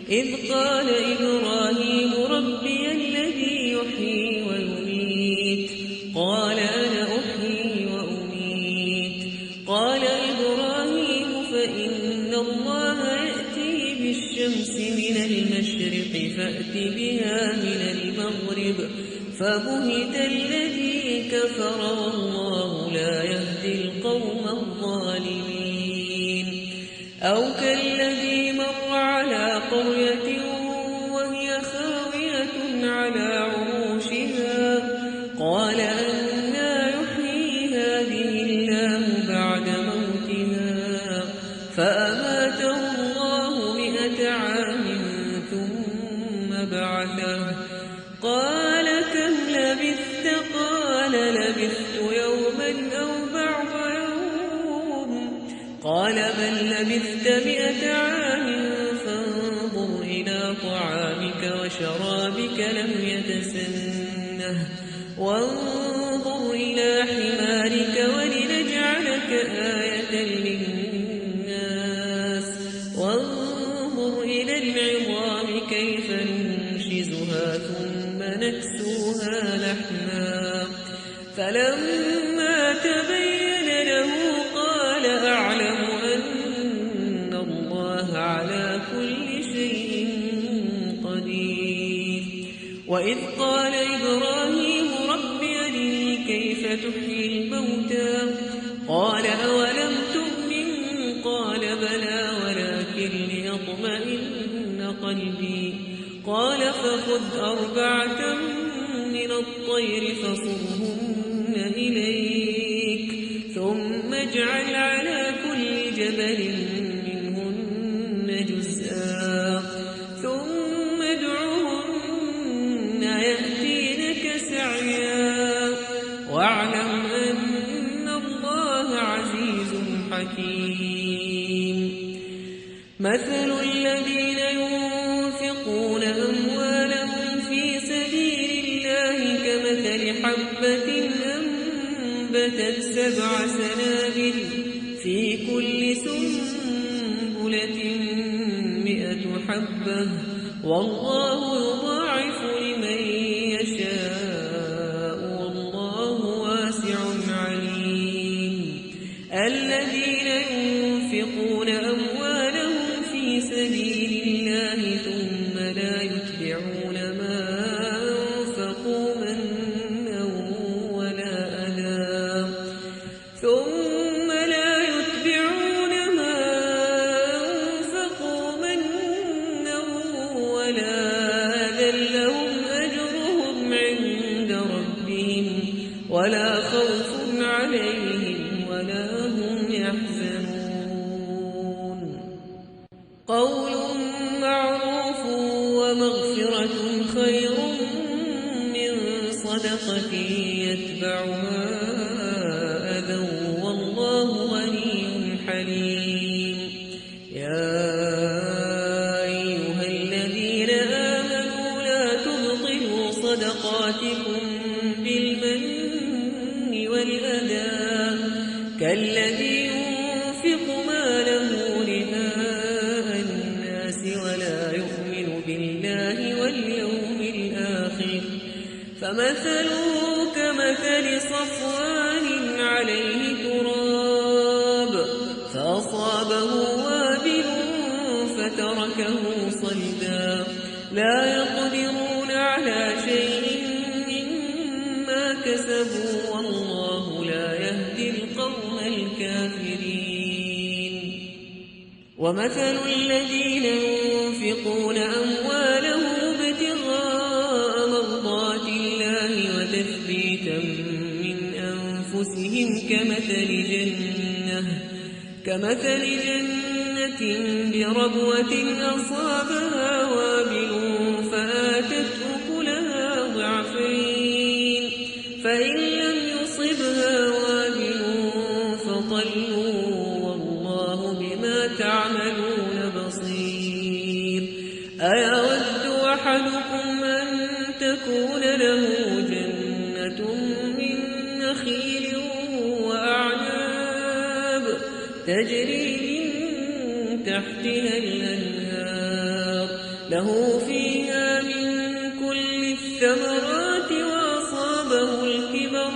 إذ قال إبراهيم ربي الذي يحيي ويميت قال أنا أحيي وأميت قال إبراهيم فإن الله يأتي بالشمس من المشرق فأت بها من المغرب فبهت الذي كفر والله لا يهدي القوم الظالمين أو كالذي مر على قرية وهي خاوية على عروشها قال أنى يحيي هذه الله بعد موتها فأماته الله 100 عام ثم بعثه قال كم لبثت؟ قال لبثت يوما أو بعض يوم. قال بل لبثت 100 عام فانظر إلى طعامك وشرابك لم يتسنه وانظر إلى حمارك ولنجعلك آية للناس وانظر إلى العظام كيف ننشزها ثم نكسوها لحما. فلما تبين له قال أعلم أن الله على كل شيء قدير. وإذ قال إبراهيم رب أرني كيف تحيي الموتى قال أولم تؤمن قال بلى ولكن ليطمئن قلبي. قال فخذ 4 من الطير فصرهن إليك ثم اجعل على كل جبل منهن جزءا ثم ادعهن يأتينك سعيا واعلم أن الله عزيز حكيم. مثل الذين ينفقون أموالهم في سبيل الله كمثل حبة أنبتت 7 سنابل في كل سنبلة 100 حبة والله يضاعف لمن يشاء والله واسع عليم. الذين ينفقون أموالهم في سبيل الله ثم لا يتبعون ما أنفقوا منا ولا أذى لهم أجرهم عند ربهم ولا خوف عليهم ولا هم يحزنون. قول معروف ومغفرة خير من صدقة يتبعها أذى والله غني حليم. يا أيها الذين آمنوا لا تبطلوا صدقاتكم بالمن والأذى كالذي ينفق ماله رئاء الناس ولا يؤمن بالله واليوم الآخر فمثله كمثل صفوان عليه تراب فأصابه وابل فتركه صلدا لا يقدرون على شيء مما كسبوا والله لا يهدي القوم الكافرين. ومثل الذين ينفقون أموالهم ابتغاء مرضات الله وتثبيتا من أنفسهم كمثل جنة بربوة أصابها وابل فآتت أكلها ضعفين فإن لم يصبها وابل فطل والله بما تعملون بصير. أيود أحدكم أن تكون له جنة من نخيل وأعناب تجري من تحتها الأنهار له فيها من كل الثمرات وأصابه الكبر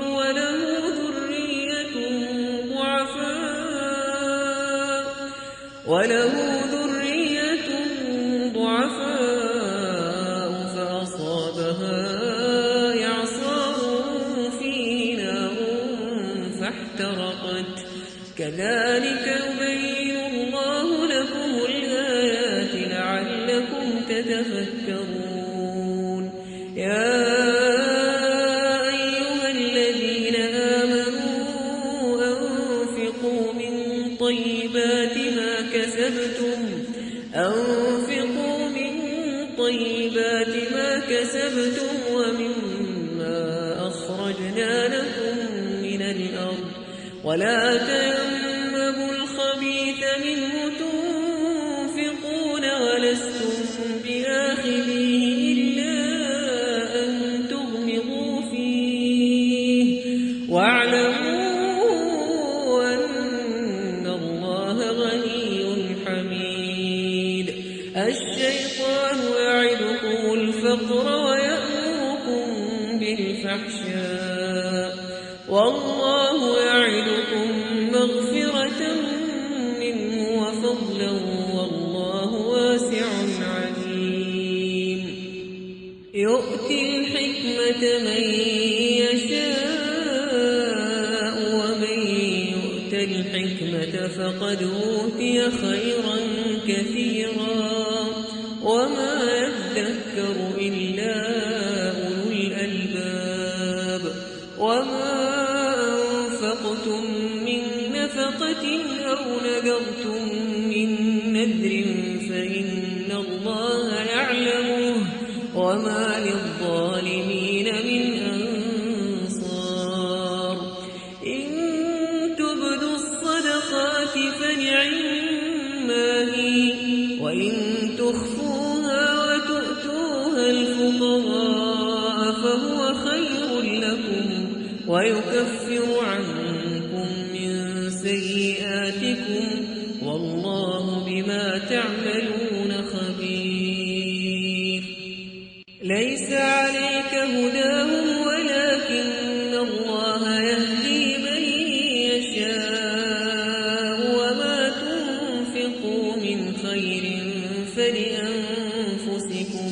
وله ذرية ضعفاء فأصابها إعصار فيه نار فاحترقت كذلك يبين الله لكم الآيات لعلكم تتفكرون. يا أيها الذين آمنوا أنفقوا من طيبات ما اكتسبتم ومما أخرجنا لكم من الأرض ولا تيمموا الخبيث منه تنفقون ولستم بآخذيه إلا أن تغمضوا فيه واعلموا أن الله غني حميد. الشيطان يعدكم الفقر ويأمركم بالفحشاء والله يعدكم مغفرة منه وفضلا والله واسع عليم. يؤتي الحكمة من يشاء ومن يؤت الحكمة فقد أوتي خيرا كثيرا وما يذكر إلا أولو الألباب. وما أنفقتم من نفقة أو نذرتم من نذر فإن الله يعلمه وما للظالمين من أنصار. إن تبدوا الصدقات فنعما هي وإن تخفوها وتؤتوها الفقراء فهو خير لكم ويكفر عنكم من سيئاتكم والله بما تعملون خبير. ليس عليك هداهم ولكن الله يهدي من يشاء وما تنفقوا من خير فلأنفسكم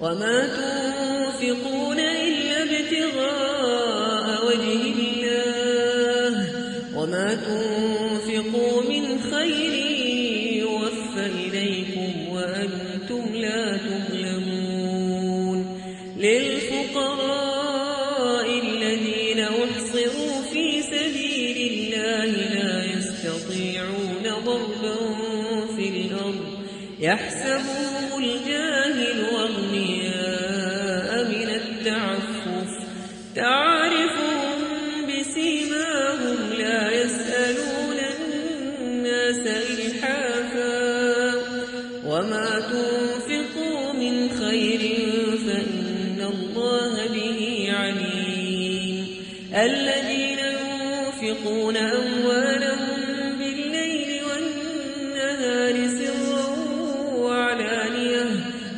وما تنفقون إلا ابتغاء وجه الله وما تنفقوا من خير يوفى إليكم وأنتم لا تظلمون. للفقراء الذين أحصروا في سبيل الله لا يستطيعون ضربا في الأرض يحسبهم الجاهل أغنياء من التعفف تعرفهم بسيماهم لا يسألون الناس إلحافا وما تنفقوا من خير فإن الله به عليم. الذين ينفقون أموالهم بالليل والنهار سرا وعلانية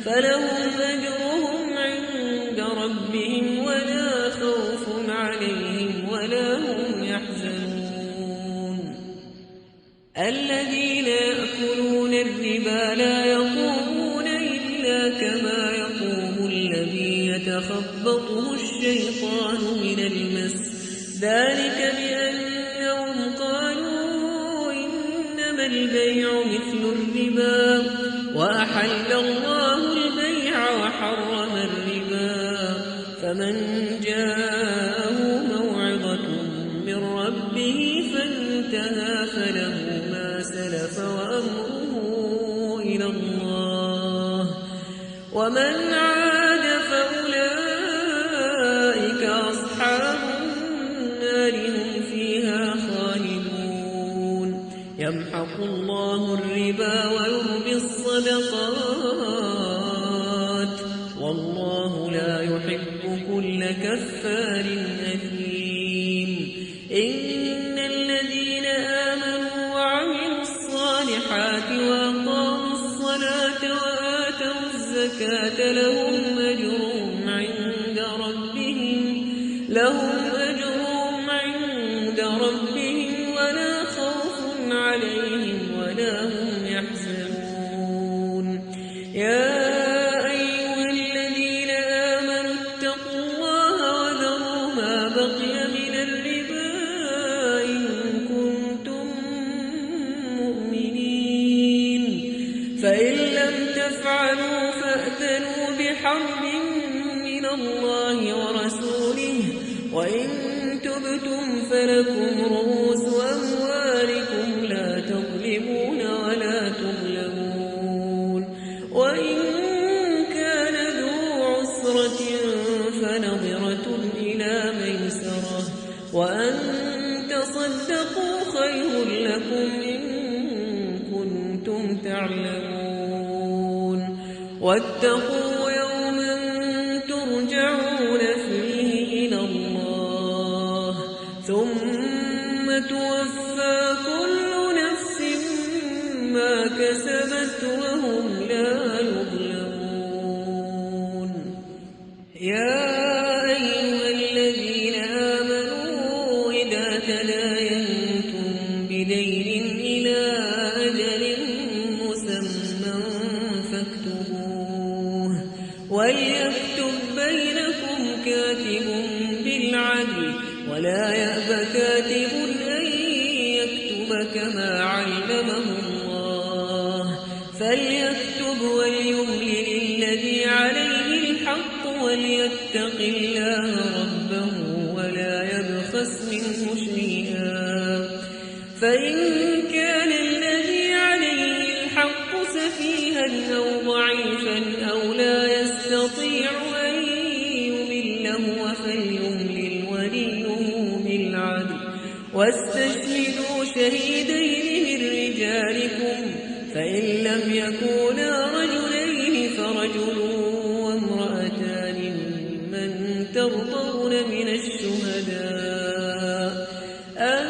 فلهم أجرهم عند ربهم ولا خوف عليهم ولا هم يحزنون. الذين يأكلون الربا لا يقومون إلا كما يقوم الذي يتخبطه الشيطان من المس ذلك بأنهم قالوا إنما البيع مثل الربا وأحل الله البيع وحرم الربا فمن جاءه موعظة من ربه فانتهى فله ما سلف وأمره إلى الله ومن عاد فأولئك أصحاب النار هم فيها خالدون. يمحق الله الربا ويربي الصدقات والله لا يحب كل كفار أثيم. إن الذين آمنوا وعملوا الصالحات وأقاموا الصلاة وآتوا الزكاة لهم أجرهم عند ربهم ولا خوف عليهم ولا هم يحزنون. يا أيها الذين آمنوا اتقوا الله وذروا ما بقي من الربا إن كنتم مؤمنين فإن لم تفعلوا فأذنوا بحرب من الله ورسوله وإن تبتم فلكم رؤوس أموالكم لا تظلمون ولا تظلمون. وإن كان ذو عسرة تصدقوا خير لكم إن كنتم تعلمون واتقوا يوما ترجعون فيه إلى الله ثم توفى كل نفس ما كسبت وهم لا يظلمون يا أيها الذين آمنوا إذا تداينتم بدين إلى أجل مسمى فاكتبوه وليكتب بينكم كاتب بالعدل ولا يأب كاتب أن يكتب كما علمه الله فليكتب وليملل الذي عليه الحق وليتق الله ربه ولا يبخس منه شيئا فإن كان الذي عليه الحق سفيها أو ضعيفا أو لا يستطيع أن يمل هو فليملل وليه بالعدل واستشهدوا شهيدين من رجالكم فإن لم يكونا رجلين فرجل وامرأتان ممن ترضون من الشهداء أن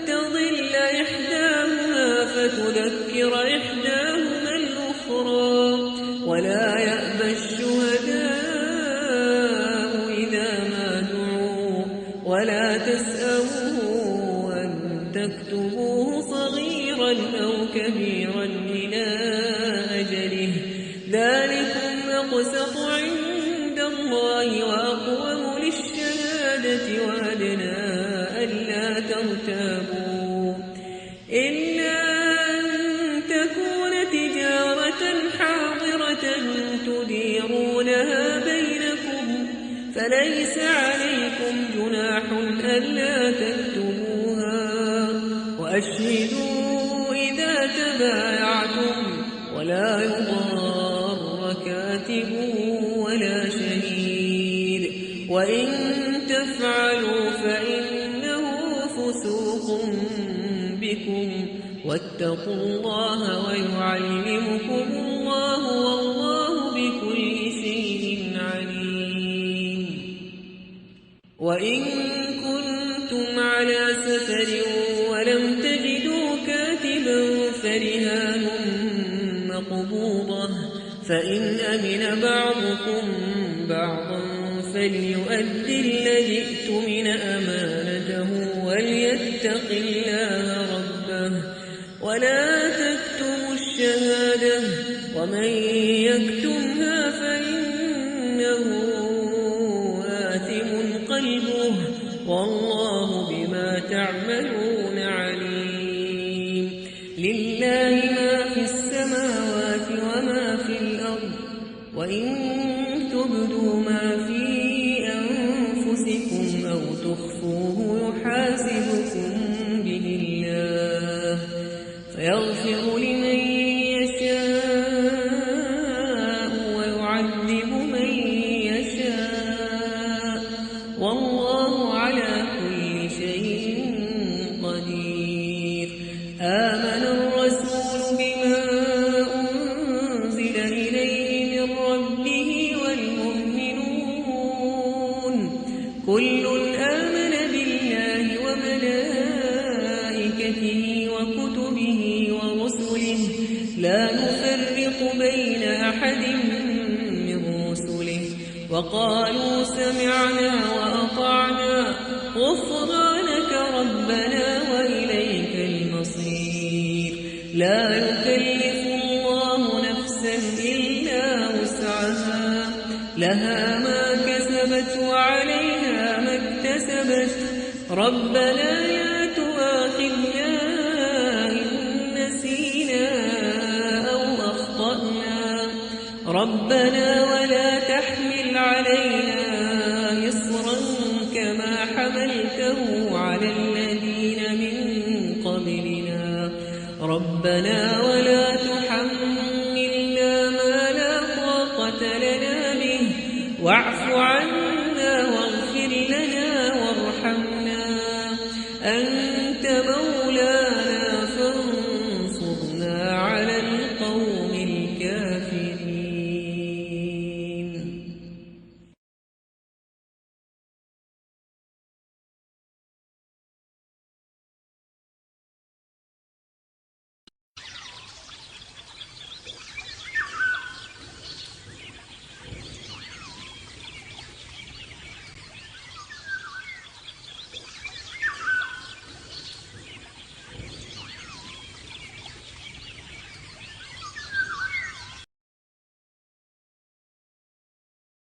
تضل إحداهما فتذكر إحداهما الأخرى ولا يأبى الشهداء إذا ما دعوا ولا تسأموا أن تكتبوه صغيرا أو كبيرا إلى أجله ذلكم أقسط عند الله وأقوم للشهادة وأدنى ألا ترتابوا إلا أن تكون تجارة حاضرة تديرونها بينكم فليس عليكم جناح ألا تكتبوها وأشهدوا إذا تبايعتم ولا يضار كاتب ولا شهيد وإن تفعلوا فإنه فسوق بكم واتقوا الله ويعلمكم الله والله بكل شيء عليم وإن كنتم على سفر ولم تجدوا كاتبا فرهان مقبوضة فإن أمن بعضكم بعضا فليؤدي الذي اؤتمن أمانته وليتق الله ربه ولا تكتموا الشهادة ومن يكتمها فإنه آثم قلبه والله بما تعملون عليم لله ما في السماوات وما في الأرض وإن تبدوا ما في أنفسكم أو تخفوه يحاسبكم به الله فيغفر لمن يشاء ويعذب من يشاء والله على كل شيء قدير آمن الرسول بما أنزل إليه من ربه والمؤمنون كل آمن بالله وملائكته وكتبه ورسله لا نفرق بين أحد من رسله وقالوا سمعنا وأطعنا غفرانك ربنا وإليك المصير لا يكلف الله نفسا إلا وسعها لها ما كسبت وعليها ما اكتسبت ربنا لا تؤاخذنا إن نسينا أو أخطأنا ربنا ولا تحمل علينا إصرا كما حملته على الذين من قبلنا ربنا ولا تحملنا ما لا طاقة لنا به واعف عنا